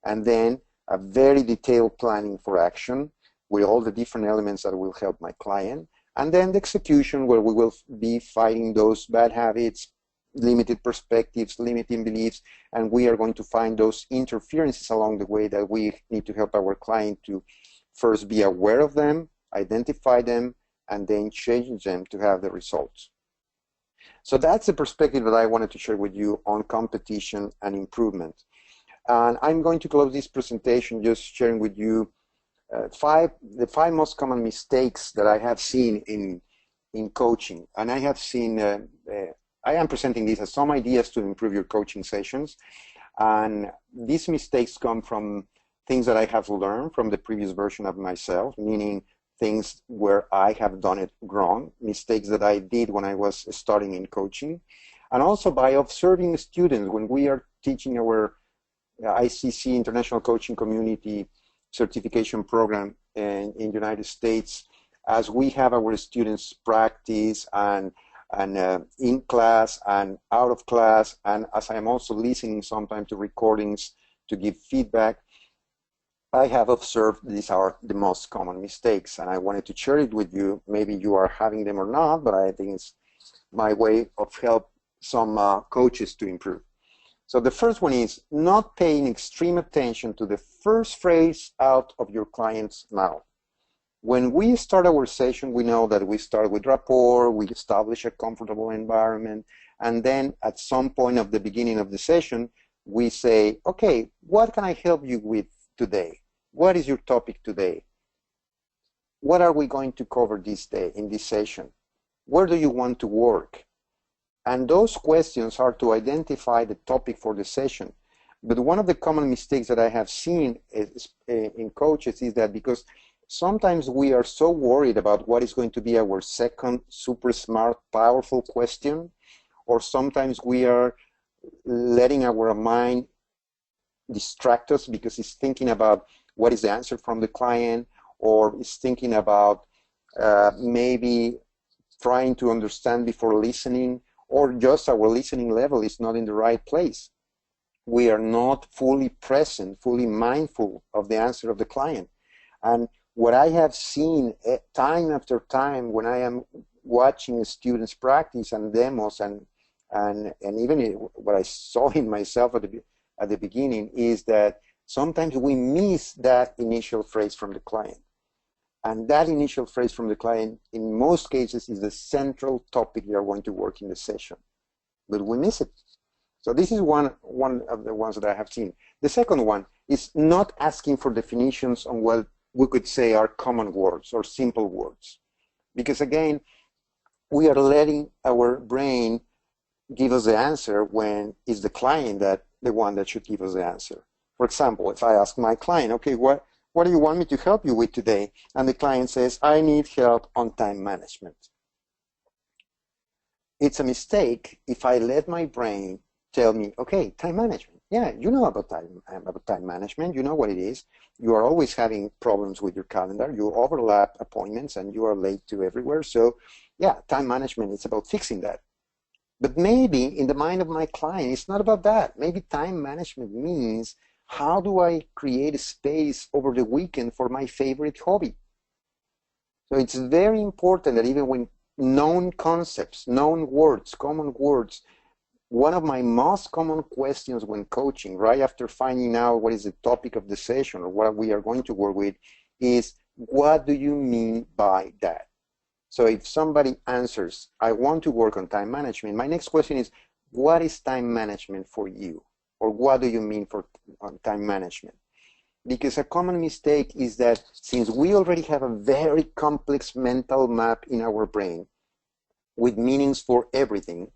And then a very detailed planning for action with all the different elements that will help my client. And then the execution, where we will be fighting those bad habits, limited perspectives, limiting beliefs, and we are going to find those interferences along the way that we need to help our client to first be aware of them, identify them, and then change them to have the results. So that's the perspective that I wanted to share with you on competition and improvement. And I'm going to close this presentation just sharing with you the 5 most common mistakes that I have seen in coaching. And I have seen, I am presenting these as some ideas to improve your coaching sessions. And these mistakes come from things that I have learned from the previous version of myself, meaning things where I have done it wrong, mistakes that I did when I was starting in coaching, and also by observing students when we are teaching our ICC, International Coaching Community certification program in the United States, as we have our students practice and in class and out of class, and as I'm also listening sometimes to recordings to give feedback, I have observed these are the most common mistakes, and I wanted to share it with you. Maybe you are having them or not, but I think it's my way of help some coaches to improve. So the first one is not paying extreme attention to the first phrase out of your client's mouth. When we start our session, we know that we start with rapport, we establish a comfortable environment, and then at some point of the beginning of the session, we say, okay, what can I help you with today? What is your topic today? What are we going to cover this day in this session? Where do you want to work? And those questions are to identify the topic for the session. But one of the common mistakes that I have seen in coaches is that because sometimes we are so worried about what is going to be our second super smart, powerful question, or sometimes we are letting our mind distract us because it's thinking about what is the answer from the client, or is thinking about maybe trying to understand before listening, or just our listening level is not in the right place. We are not fully present, fully mindful of the answer of the client. And what I have seen time after time when I am watching students practice and demos and even what I saw in myself at the beginning is that sometimes we miss that initial phrase from the client. And that initial phrase from the client, in most cases, is the central topic we are going to work in the session. But we miss it. So this is one of the ones that I have seen. The second one is not asking for definitions on what we could say are common words or simple words. Because again, we are letting our brain give us the answer when it's the client the one that should give us the answer. For example, if I ask my client, okay, what do you want me to help you with today? And the client says, I need help on time management. It's a mistake if I let my brain tell me, okay, time management. Yeah, you know about time management. You know what it is. You are always having problems with your calendar. You overlap appointments and you are late to everywhere. So yeah, time management is about fixing that. But maybe in the mind of my client, it's not about that. Maybe time management means, how do I create a space over the weekend for my favorite hobby? So it's very important that even when known concepts, known words, common words, one of my most common questions when coaching, right after finding out what is the topic of the session or what we are going to work with, is what do you mean by that? So if somebody answers, I want to work on time management, my next question is, what is time management for you? Or what do you mean on time management? Because a common mistake is that since we already have a very complex mental map in our brain with meanings for everything,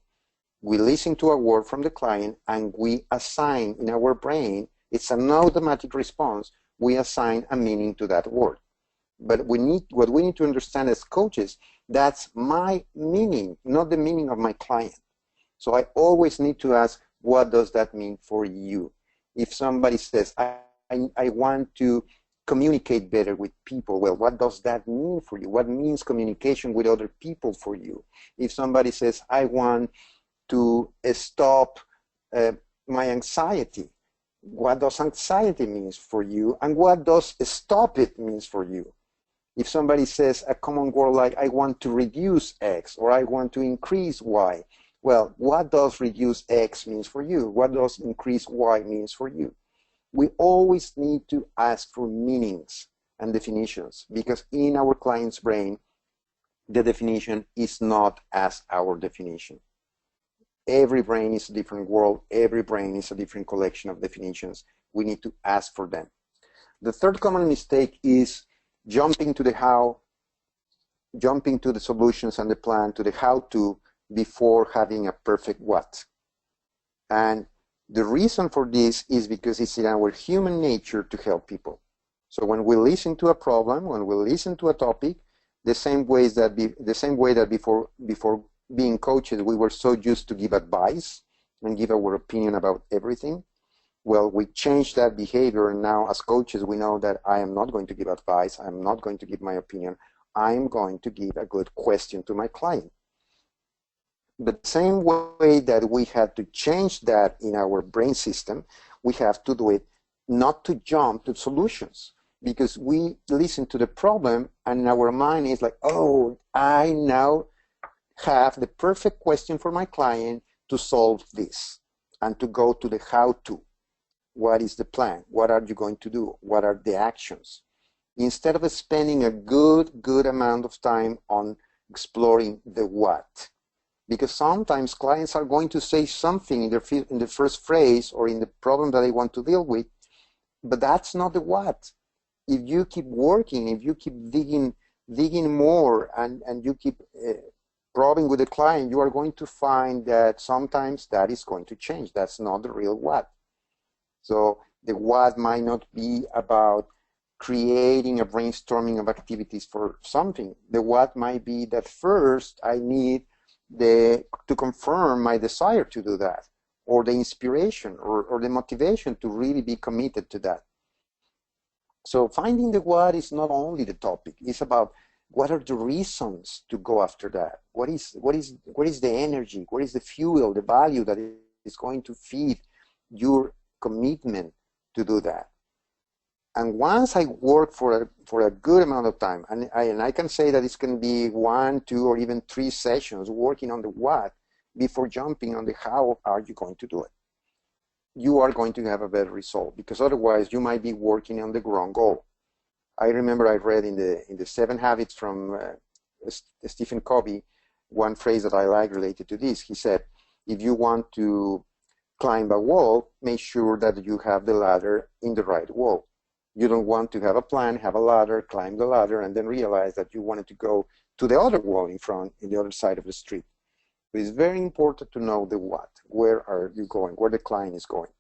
we listen to a word from the client and we assign in our brain, it's an automatic response, we assign a meaning to that word. But what we need to understand as coaches, that's my meaning, not the meaning of my client. So I always need to ask, what does that mean for you? If somebody says, I want to communicate better with people, well, what does that mean for you? What means communication with other people for you? If somebody says, I want to stop my anxiety, what does anxiety means for you? And what does stop it means for you? If somebody says a common word like, I want to reduce X or I want to increase Y, well, what does reduce X means for you? What does increase Y means for you? We always need to ask for meanings and definitions, because in our client's brain, the definition is not as our definition. Every brain is a different world. Every brain is a different collection of definitions. We need to ask for them. The third common mistake is jumping to the how, jumping to the solutions and the plan, to the how-to, before having a perfect what. And the reason for this is because it's in our human nature to help people. So when we listen to a problem, when we listen to a topic, the same way that before being coaches, we were so used to give advice and give our opinion about everything. Well, we changed that behavior, and now as coaches, we know that I am not going to give advice. I'm not going to give my opinion. I'm going to give a good question to my client. The same way that we had to change that in our brain system, we have to do it not to jump to solutions, because we listen to the problem and our mind is like, oh, I now have the perfect question for my client to solve this, and to go to the how-to. What is the plan? What are you going to do? What are the actions? Instead of spending a good amount of time on exploring the what. Because sometimes clients are going to say something in the first phrase or in the problem that they want to deal with, but that's not the what. If you keep working, if you keep digging more and you keep probing with the client, you are going to find that sometimes that is going to change. That's not the real what. So the what might not be about creating a brainstorming of activities for something. The what might be that first I need to confirm my desire to do that, or the inspiration or the motivation to really be committed to that. So finding the what is not only the topic, it's about what are the reasons to go after that? What is the energy? What is the fuel, the value that is going to feed your commitment to do that? And once I work for a good amount of time, and I can say that it's going to be 1, 2, or even 3 sessions working on the what before jumping on the how are you going to do it, you are going to have a better result, because otherwise you might be working on the wrong goal. I remember I read in the 7 Habits from Stephen Covey one phrase that I like related to this. He said, if you want to climb a wall, make sure that you have the ladder in the right wall. You don't want to have a plan, have a ladder, climb the ladder, and then realize that you wanted to go to the other wall in front, in the other side of the street. But it's very important to know the what. Where are you going? Where the client is going.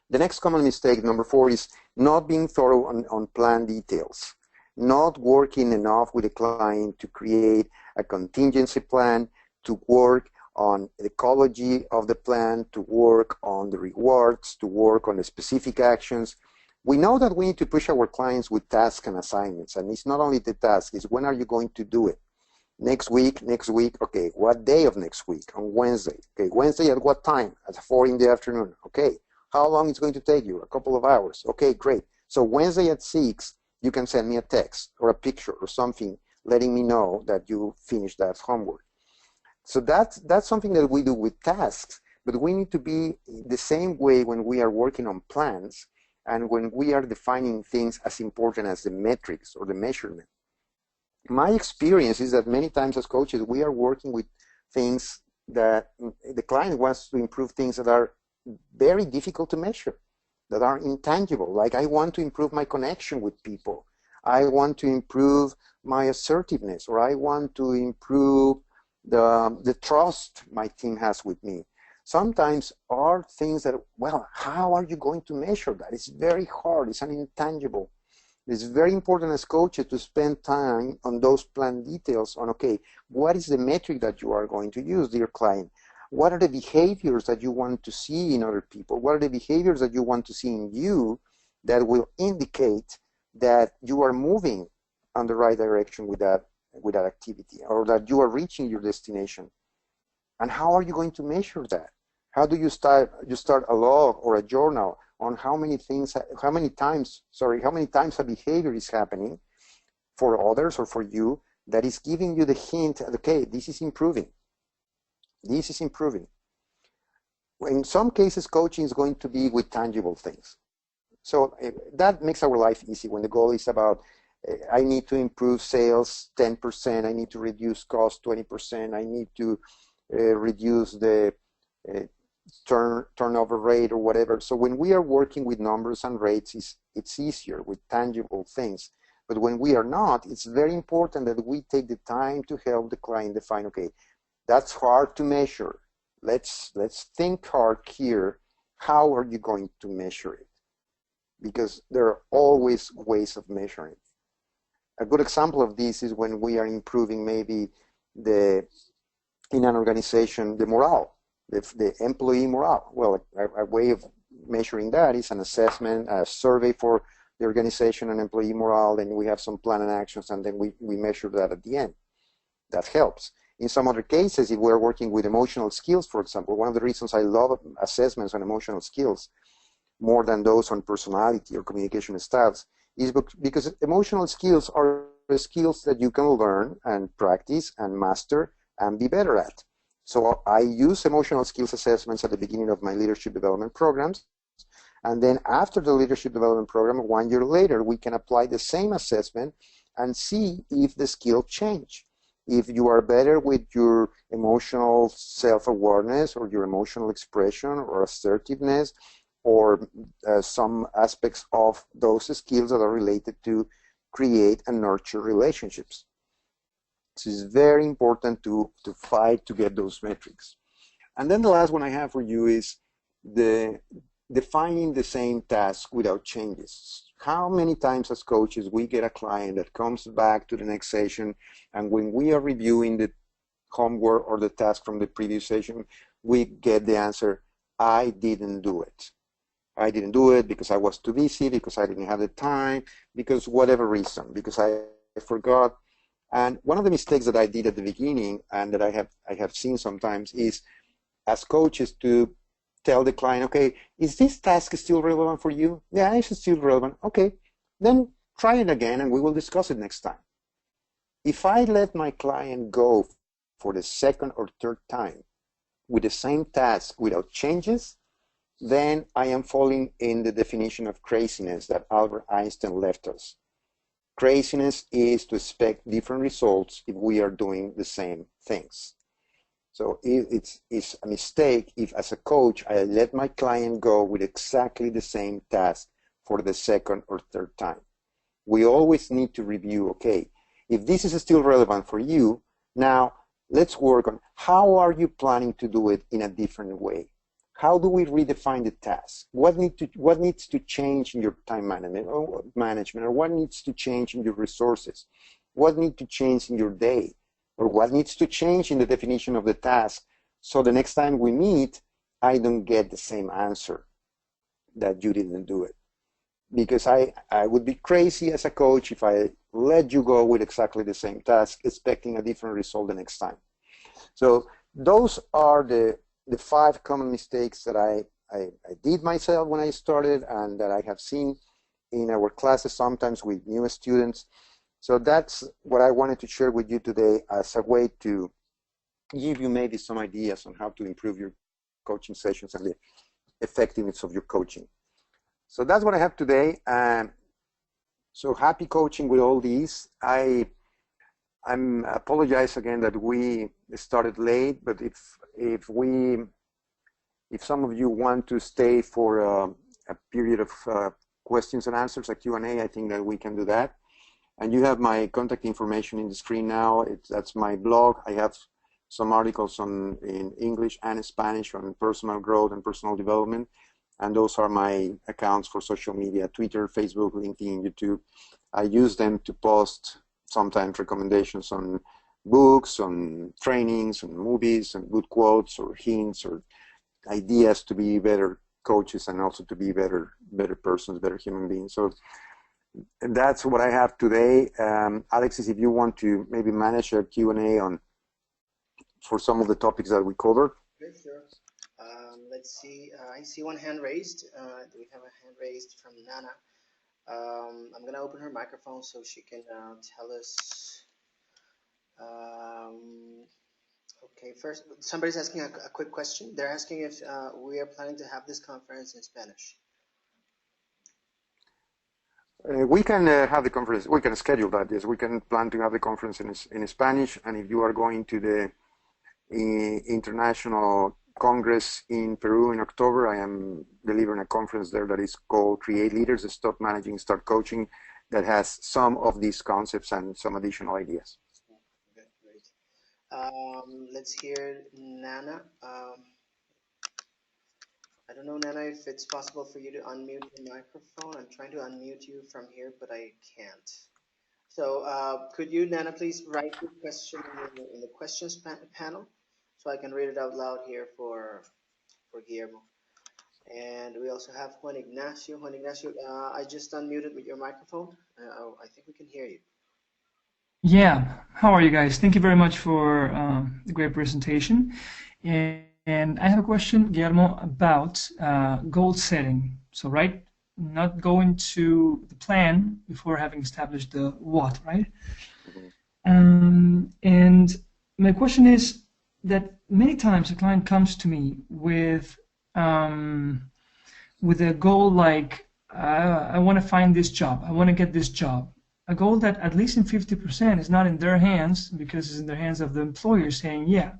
The next common mistake, number 4, is not being thorough on plan details. Not working enough with the client to create a contingency plan, to work on the ecology of the plan, to work on the rewards, to work on the specific actions. We know that we need to push our clients with tasks and assignments, and it's not only the task, it's when are you going to do it? Next week, okay, what day of next week? On Wednesday. Okay, Wednesday at what time? At 4 in the afternoon. Okay, how long it's going to take you? A couple of hours. Okay, great. So Wednesday at 6, you can send me a text or a picture or something letting me know that you finished that homework. So that's something that we do with tasks, but we need to be the same way when we are working on plans and when we are defining things as important as the metrics or the measurement. My experience is that many times as coaches, we are working with things that the client wants to improve, things that are very difficult to measure, that are intangible. Like, I want to improve my connection with people. I want to improve my assertiveness, or I want to improve the trust my team has with me. Sometimes are things that, well, how are you going to measure that? It's very hard. It's an intangible. It's very important as coaches to spend time on those plan details on, okay, what is the metric that you are going to use, dear client? What are the behaviors that you want to see in other people? What are the behaviors that you want to see in you that will indicate that you are moving on the right direction with that activity, or that you are reaching your destination? And how are you going to measure that? How do you start a log or a journal on how many times a behavior is happening for others or for you that is giving you the hint, okay, this is improving. This is improving. In some cases, coaching is going to be with tangible things. So that makes our life easy when the goal is about, I need to improve sales 10%, I need to reduce cost 20%, I need to reduce the turnover rate or whatever. So when we are working with numbers and rates, it's easier with tangible things. But when we are not, it's very important that we take the time to help the client define, okay, that's hard to measure. Let's think hard here. How are you going to measure it? Because there are always ways of measuring. A good example of this is when we are improving maybe in an organization, the morale, the employee morale. Well, a way of measuring that is an assessment, a survey for the organization and employee morale, and we have some plan and actions, and then we measure that at the end. That helps. In some other cases, if we're working with emotional skills, for example, one of the reasons I love assessments on emotional skills more than those on personality or communication styles is because emotional skills are the skills that you can learn and practice and master and be better at. So I use emotional skills assessments at the beginning of my leadership development programs. And then after the leadership development program, 1 year later, we can apply the same assessment and see if the skill change. If you are better with your emotional self-awareness or your emotional expression or assertiveness or some aspects of those skills that are related to create and nurture relationships. So it's very important to fight to get those metrics. And then the last one I have for you is defining the same task without changes. How many times as coaches we get a client that comes back to the next session, and when we are reviewing the homework or the task from the previous session, we get the answer, I didn't do it. I didn't do it because I was too busy, because I didn't have the time, because whatever reason, because I forgot. And one of the mistakes that I did at the beginning and that I have seen sometimes is as coaches to tell the client, okay, is this task still relevant for you? Yeah, it's still relevant. Okay, then try it again and we will discuss it next time. If I let my client go for the second or third time with the same task without changes, then I am falling in the definition of craziness that Albert Einstein left us. Craziness is to expect different results if we are doing the same things. So it's a mistake if, as a coach, I let my client go with exactly the same task for the second or third time. We always need to review, okay, if this is still relevant for you, now let's work on how are you planning to do it in a different way? How do we redefine the task? What needs to change in your time management, or what needs to change in your resources? What needs to change in your day? Or what needs to change in the definition of the task, so the next time we meet, I don't get the same answer that you didn't do it. Because I would be crazy as a coach if I let you go with exactly the same task, expecting a different result the next time. So those are the 5 common mistakes that I did myself when I started, and that I have seen in our classes sometimes with new students. So that's what I wanted to share with you today as a way to give you maybe some ideas on how to improve your coaching sessions and the effectiveness of your coaching. So that's what I have today. So happy coaching with all these. I'm apologize again that we started late, but if some of you want to stay for a period of questions and answers, a Q&A, I think that we can do that. And you have my contact information in the screen now. That's my blog. I have some articles in English and Spanish on personal growth and personal development. And those are my accounts for social media: Twitter, Facebook, LinkedIn, YouTube. I use them to post sometimes recommendations on books, on trainings, on movies, and good quotes or hints or ideas to be better coaches and also to be better persons, better human beings. So that's what I have today. Alexis, if you want to maybe manage a Q&A for some of the topics that we covered. Sure. Let's see. I see one hand raised. Do we have a hand raised from Nana? I'm going to open her microphone so she can tell us. Okay, first, somebody's asking a quick question. They're asking if we are planning to have this conference in Spanish. We can have the conference. We can schedule that. Yes, we can plan to have the conference in Spanish. And if you are going to the International Congress in Peru in October, I am delivering a conference there that is called Create Leaders, Stop Managing, Start Coaching, that has some of these concepts and some additional ideas. Okay, great. Let's hear Nana. I don't know, Nana, if it's possible for you to unmute your microphone. I'm trying to unmute you from here, but I can't. So could you, Nana, please write your question in the questions panel so I can read it out loud here for Guillermo. And we also have Juan Ignacio. Juan Ignacio, I just unmuted with your microphone. I think we can hear you. Yeah, how are you guys? Thank you very much for the great presentation. And I have a question, Guillermo, about goal setting. So, right, not going to the plan before having established the what, right? And my question is that many times a client comes to me with a goal like, I want to find this job, I want to get this job. A goal that at least in 50% is not in their hands, because it's in the hands of the employer saying, yeah,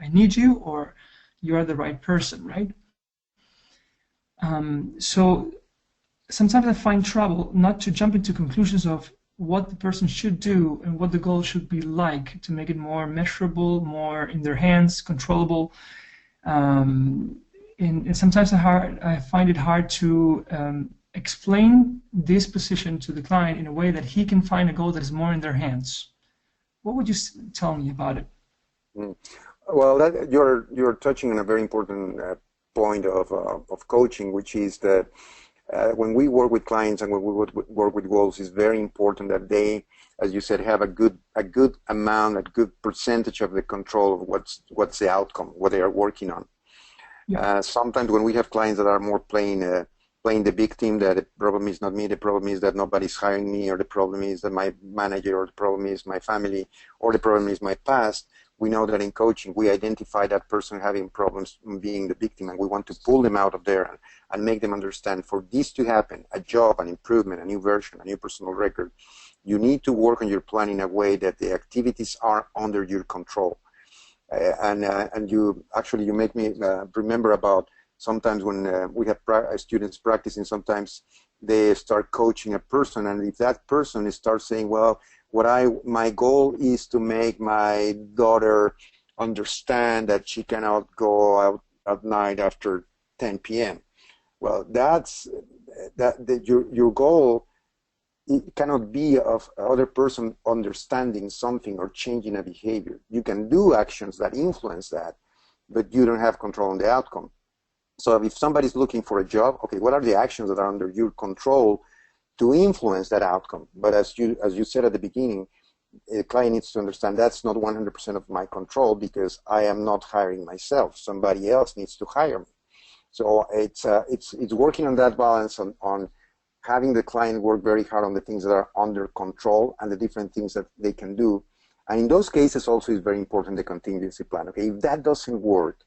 I need you, or you are the right person, right? So sometimes I find trouble not to jump into conclusions of what the person should do and what the goal should be like to make it more measurable, more in their hands, controllable. And sometimes I find it hard to explain this position to the client in a way that he can find a goal that is more in their hands. What would you tell me about it? Well, you're touching on a very important point of coaching, which is that when we work with clients and when we work with goals, it's very important that they, as you said, have a good amount, a good percentage of the control of what's the outcome, what they are working on. Yeah. Sometimes when we have clients that are more playing the victim, that the problem is not me, the problem is that nobody's hiring me, or the problem is that my manager, or the problem is my family, or the problem is my past, we know that in coaching we identify that person having problems being the victim, and we want to pull them out of there and make them understand, for this to happen, a job, an improvement, a new version, a new personal record, you need to work on your plan in a way that the activities are under your control. And you make me remember about sometimes when we have students practicing, sometimes they start coaching a person, and if that person starts saying, well, my goal is to make my daughter understand that she cannot go out at night after 10 p.m. Well, your goal, it cannot be of other person understanding something or changing a behavior. You can do actions that influence that, but you don't have control on the outcome. So if somebody's looking for a job, okay, what are the actions that are under your control to influence that outcome? But as you said at the beginning, the client needs to understand that's not 100% of my control, because I am not hiring myself. Somebody else needs to hire me. So it's working on that balance, on having the client work very hard on the things that are under control and the different things that they can do. And in those cases also is very important the contingency plan. Okay, if that doesn't work,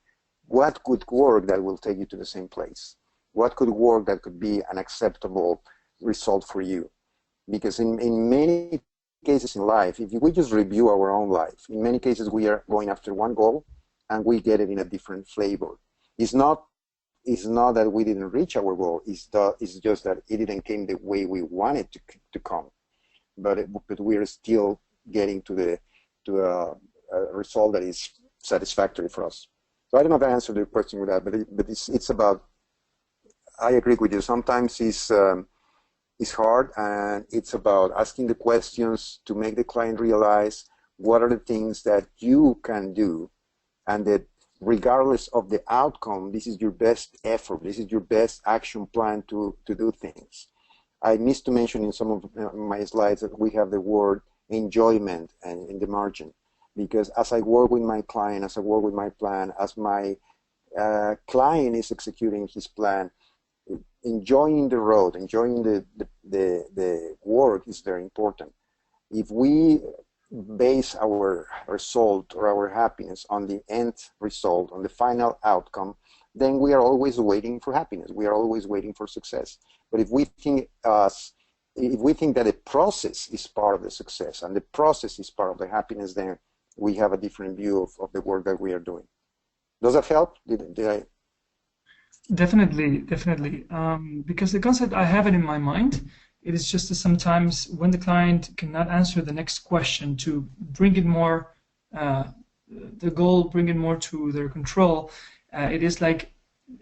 what could work that will take you to the same place? What could work that could be an acceptable result for you? Because in many cases in life, if we just review our own life, in many cases we are going after one goal and we get it in a different flavor. It's not that we didn't reach our goal, it's just that it didn't come the way we wanted to come. But we are still getting to a result that is satisfactory for us. So I don't know if I answered your question with that, but it's about, I agree with you. Sometimes it's hard, and it's about asking the questions to make the client realize what are the things that you can do, and that regardless of the outcome, this is your best effort, this is your best action plan to do things. I missed to mention in some of my slides that we have the word enjoyment and in the margin, because as I work with my client, as I work with my plan, as my client is executing his plan, enjoying the road, enjoying the work is very important. If we base our result or our happiness on the end result, on the final outcome, then we are always waiting for happiness. We are always waiting for success. But if we think that the process is part of the success and the process is part of the happiness, then we have a different view of the work that we are doing. Does that help? Did I? Definitely, definitely. Because the concept, I have it in my mind. It is just that sometimes when the client cannot answer the next question, to bring it more, the goal, bring it more to their control, it is like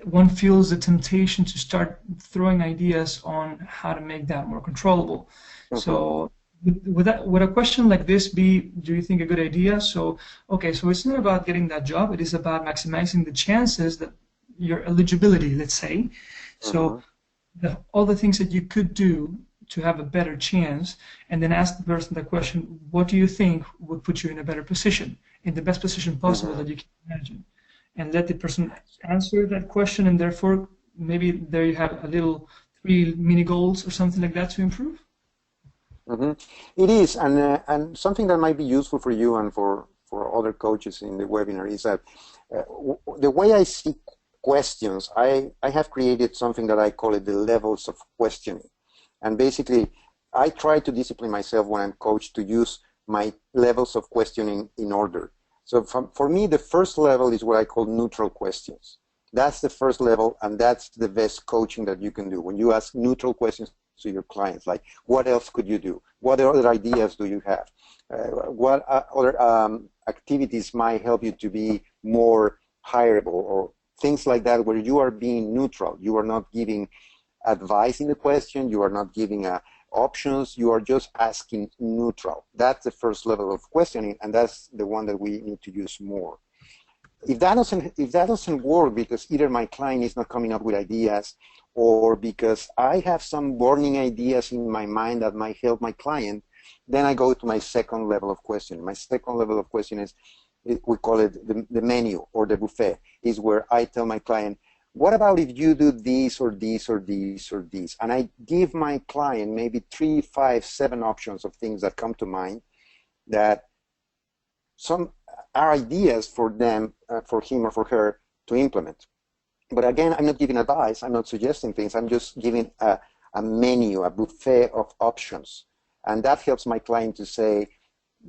one feels the temptation to start throwing ideas on how to make that more controllable. So would a question like this be, do you think, a good idea? So, okay, so it's not about getting that job. It is about maximizing the chances that your eligibility, let's say. So all the things that you could do to have a better chance, and then ask the person the question, what do you think would put you in a better position, in the best position possible that you can imagine? And let the person answer that question, and therefore maybe there you have a little 3 mini goals or something like that to improve. It is, and something that might be useful for you and for other coaches in the webinar is that the way I see questions, I have created something that I call it the levels of questioning. And basically, I try to discipline myself when I'm coached to use my levels of questioning in order. So for me, the first level is what I call neutral questions. That's the first level, and that's the best coaching that you can do. When you ask neutral questions to your clients, like, what else could you do? What other ideas do you have? What other activities might help you to be more hireable, or things like that, where you are being neutral. You are not giving advice in the question. You are not giving options. You are just asking neutral. That's the first level of questioning, and that's the one that we need to use more. If that doesn't work, because either my client is not coming up with ideas, or because I have some burning ideas in my mind that might help my client, then I go to my second level of questioning. My second level of question is, we call it the menu or the buffet, is where I tell my client, what about if you do this or this or this or this? And I give my client maybe 3, 5, 7 options of things that come to mind that some are ideas for them, for him or for her to implement. But again, I'm not giving advice, I'm not suggesting things, I'm just giving a menu, a buffet of options. And that helps my client to say,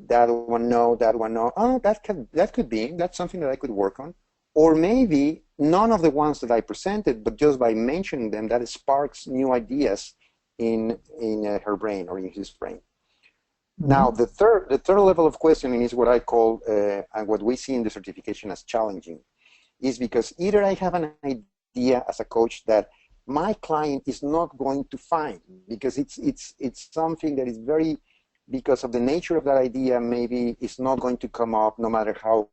that one no, that one no. Oh, that could be, that's something that I could work on. Or maybe none of the ones that I presented, but just by mentioning them, that sparks new ideas in her brain or in his brain. Mm-hmm. Now, the third level of questioning is what I call, and what we see in the certification as challenging, is because either I have an idea as a coach that my client is not going to find, because it's something that is very, because of the nature of that idea, maybe it's not going to come up no matter how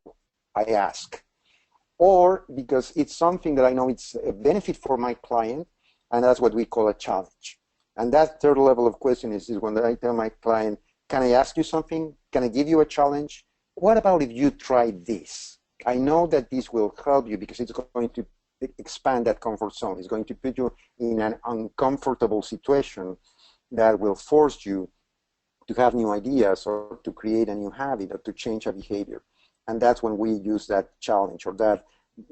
I ask. Or because it's something that I know it's a benefit for my client, and that's what we call a challenge. And that third level of question is when I tell my client, can I ask you something? Can I give you a challenge? What about if you try this? I know that this will help you because it's going to expand that comfort zone. It's going to put you in an uncomfortable situation that will force you to have new ideas or to create a new habit or to change a behavior. And that's when we use that challenge or that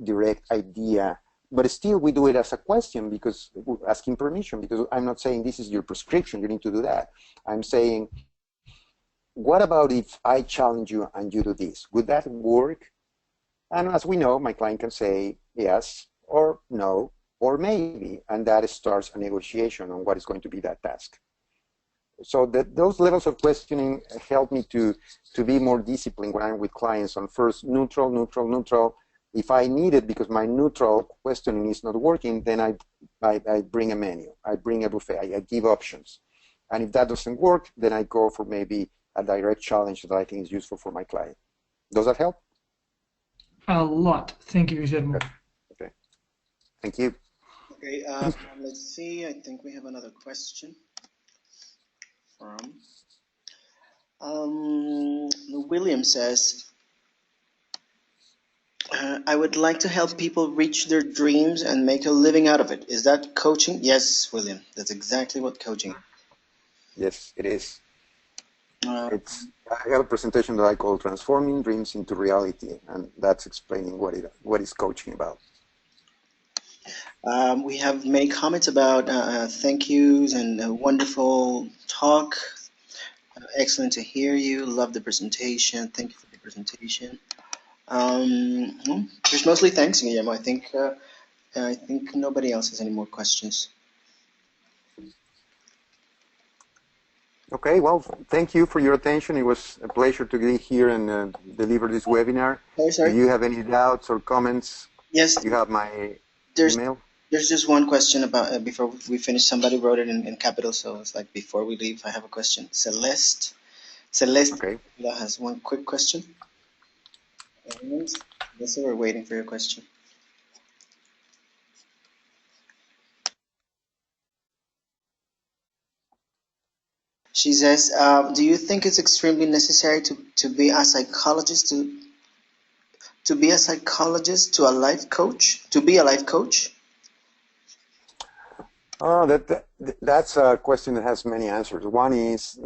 direct idea. But still we do it as a question, because asking permission, because I'm not saying this is your prescription, you need to do that. I'm saying, what about if I challenge you and you do this? Would that work? And as we know, my client can say yes or no or maybe, and that starts a negotiation on what is going to be that task. So those levels of questioning help me to be more disciplined when I'm with clients on first neutral, neutral, neutral. If I need it because my neutral questioning is not working, then I bring a menu, I bring a buffet, I give options. And if that doesn't work, then I go for maybe a direct challenge that I think is useful for my client. Does that help? A lot. Thank you, Guillermo. Okay. Thank you. Okay, let's see. I think we have another question from William says, I would like to help people reach their dreams and make a living out of it. Is that coaching? Yes, William. That's exactly what coaching is. Yes, it is. I have a presentation that I call Transforming Dreams into Reality, and that's explaining what is coaching about. We have many comments about thank yous and a wonderful talk. Excellent to hear you. Love the presentation. Thank you for the presentation. There's mostly thanks, Guillermo. I think nobody else has any more questions. Okay, well, thank you for your attention. It was a pleasure to be here and deliver this webinar. Sorry. If you have any doubts or comments, yes, you have my email. There's just one question about before we finish. Somebody wrote it in capital, so it's like before we leave, I have a question. Celeste okay. Has one quick question. And I guess we're waiting for your question. She says, do you think it's extremely necessary to be a psychologist to be a psychologist to a life coach, to be a life coach? Oh, that's a question that has many answers. One is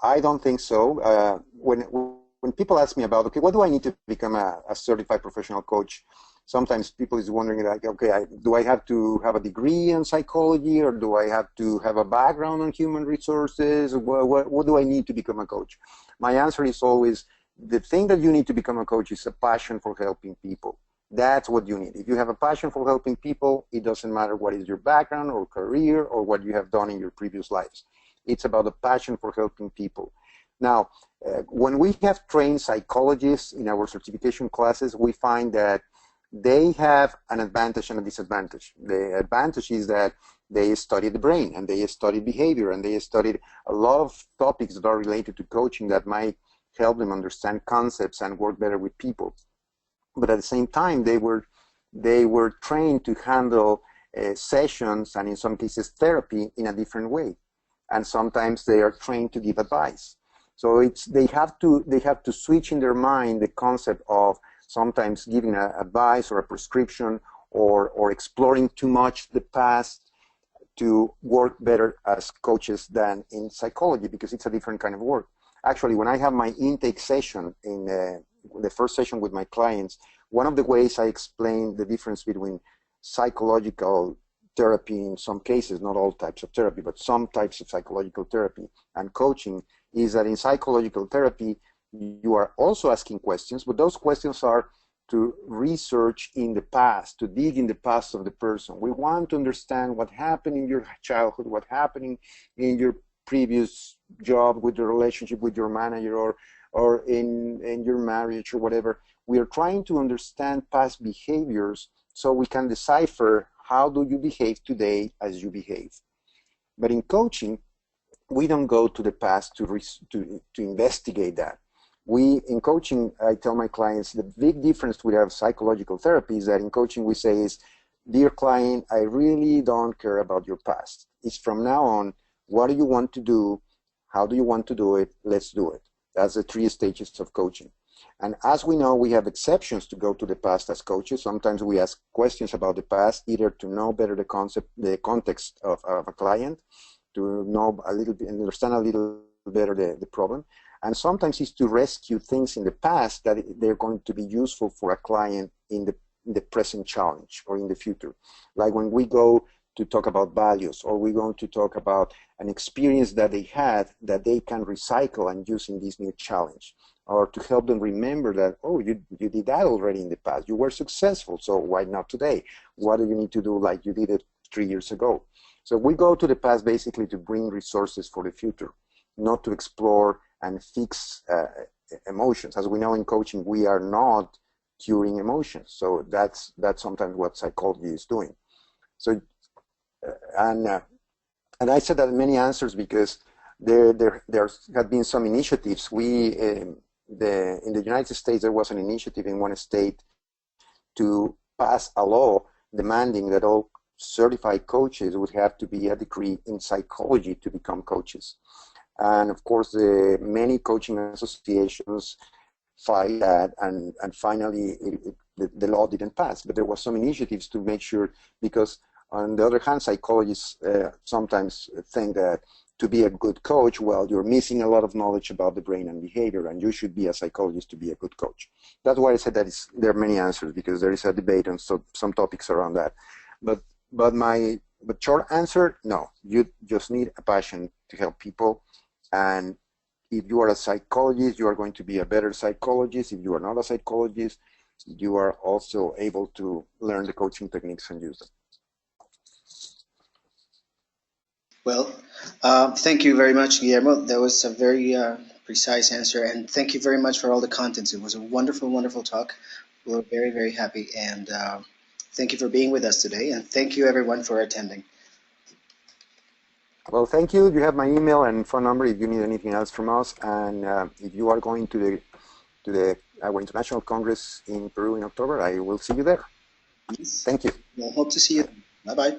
I don't think so. When people ask me about, okay, what do I need to become a certified professional coach? Sometimes people is wondering like, okay, do I have to have a degree in psychology, or do I have to have a background on human resources? What do I need to become a coach? My answer is always, the thing that you need to become a coach is a passion for helping people. That's what you need. If you have a passion for helping people, it doesn't matter what is your background or career or what you have done in your previous lives. It's about a passion for helping people. Now, when we have trained psychologists in our certification classes, we find that they have an advantage and a disadvantage. The advantage is that they study the brain and they study behavior and they studied a lot of topics that are related to coaching that might help them understand concepts and work better with people. But at the same time, they were trained to handle sessions and in some cases therapy in a different way. And sometimes they are trained to give advice. So they have to switch in their mind the concept of sometimes giving advice or a prescription or exploring too much the past to work better as coaches than in psychology, because it's a different kind of work. Actually, when I have my intake session in the first session with my clients, one of the ways I explain the difference between psychological therapy in some cases, not all types of therapy, but some types of psychological therapy, and coaching, is that in psychological therapy, you are also asking questions, but those questions are to research in the past, to dig in the past of the person. We want to understand what happened in your childhood, what happened in your previous job, with your relationship with your manager, or in your marriage or whatever. We are trying to understand past behaviors so we can decipher how do you behave today as you behave. But in coaching, we don't go to the past to investigate that. In coaching, I tell my clients the big difference with our psychological therapy is that in coaching we say is, dear client, I really don't care about your past. It's from now on, what do you want to do? How do you want to do it? Let's do it. That's the 3 stages of coaching. And as we know, we have exceptions to go to the past as coaches. Sometimes we ask questions about the past, either to know better the context of a client, to know a little bit, understand a little better the problem. And sometimes it's to rescue things in the past that they're going to be useful for a client in the present challenge or in the future. Like when we go to talk about values, or we're going to talk about an experience that they had that they can recycle and use in this new challenge, or to help them remember that, oh, you did that already in the past. You were successful, so why not today? What do you need to do like you did it 3 years ago? So we go to the past basically to bring resources for the future, not to explore and fix emotions. As we know in coaching, we are not curing emotions. So that's sometimes what psychology is doing. So and I said that many answers because there have been some initiatives. In the United States, there was an initiative in one state to pass a law demanding that all certified coaches would have to be a degree in psychology to become coaches. And of course, many coaching associations filed that, and finally the law didn't pass. But there was some initiatives to make sure, because on the other hand, psychologists sometimes think that to be a good coach, well, you're missing a lot of knowledge about the brain and behavior, and you should be a psychologist to be a good coach. That's why I said that there are many answers, because there is a debate on some topics around that. But short answer, no. You just need a passion to help people. And if you are a psychologist, you are going to be a better psychologist. If you are not a psychologist, you are also able to learn the coaching techniques and use them. Well, thank you very much, Guillermo. That was a very precise answer, and thank you very much for all the contents. It was a wonderful, wonderful talk. We were very, very happy, and thank you for being with us today, and thank you everyone for attending. Well, thank you. You have my email and phone number if you need anything else from us. And if you are going to our International Congress in Peru in October, I will see you there. Yes. Thank you. We'll hope to see you. Bye-bye.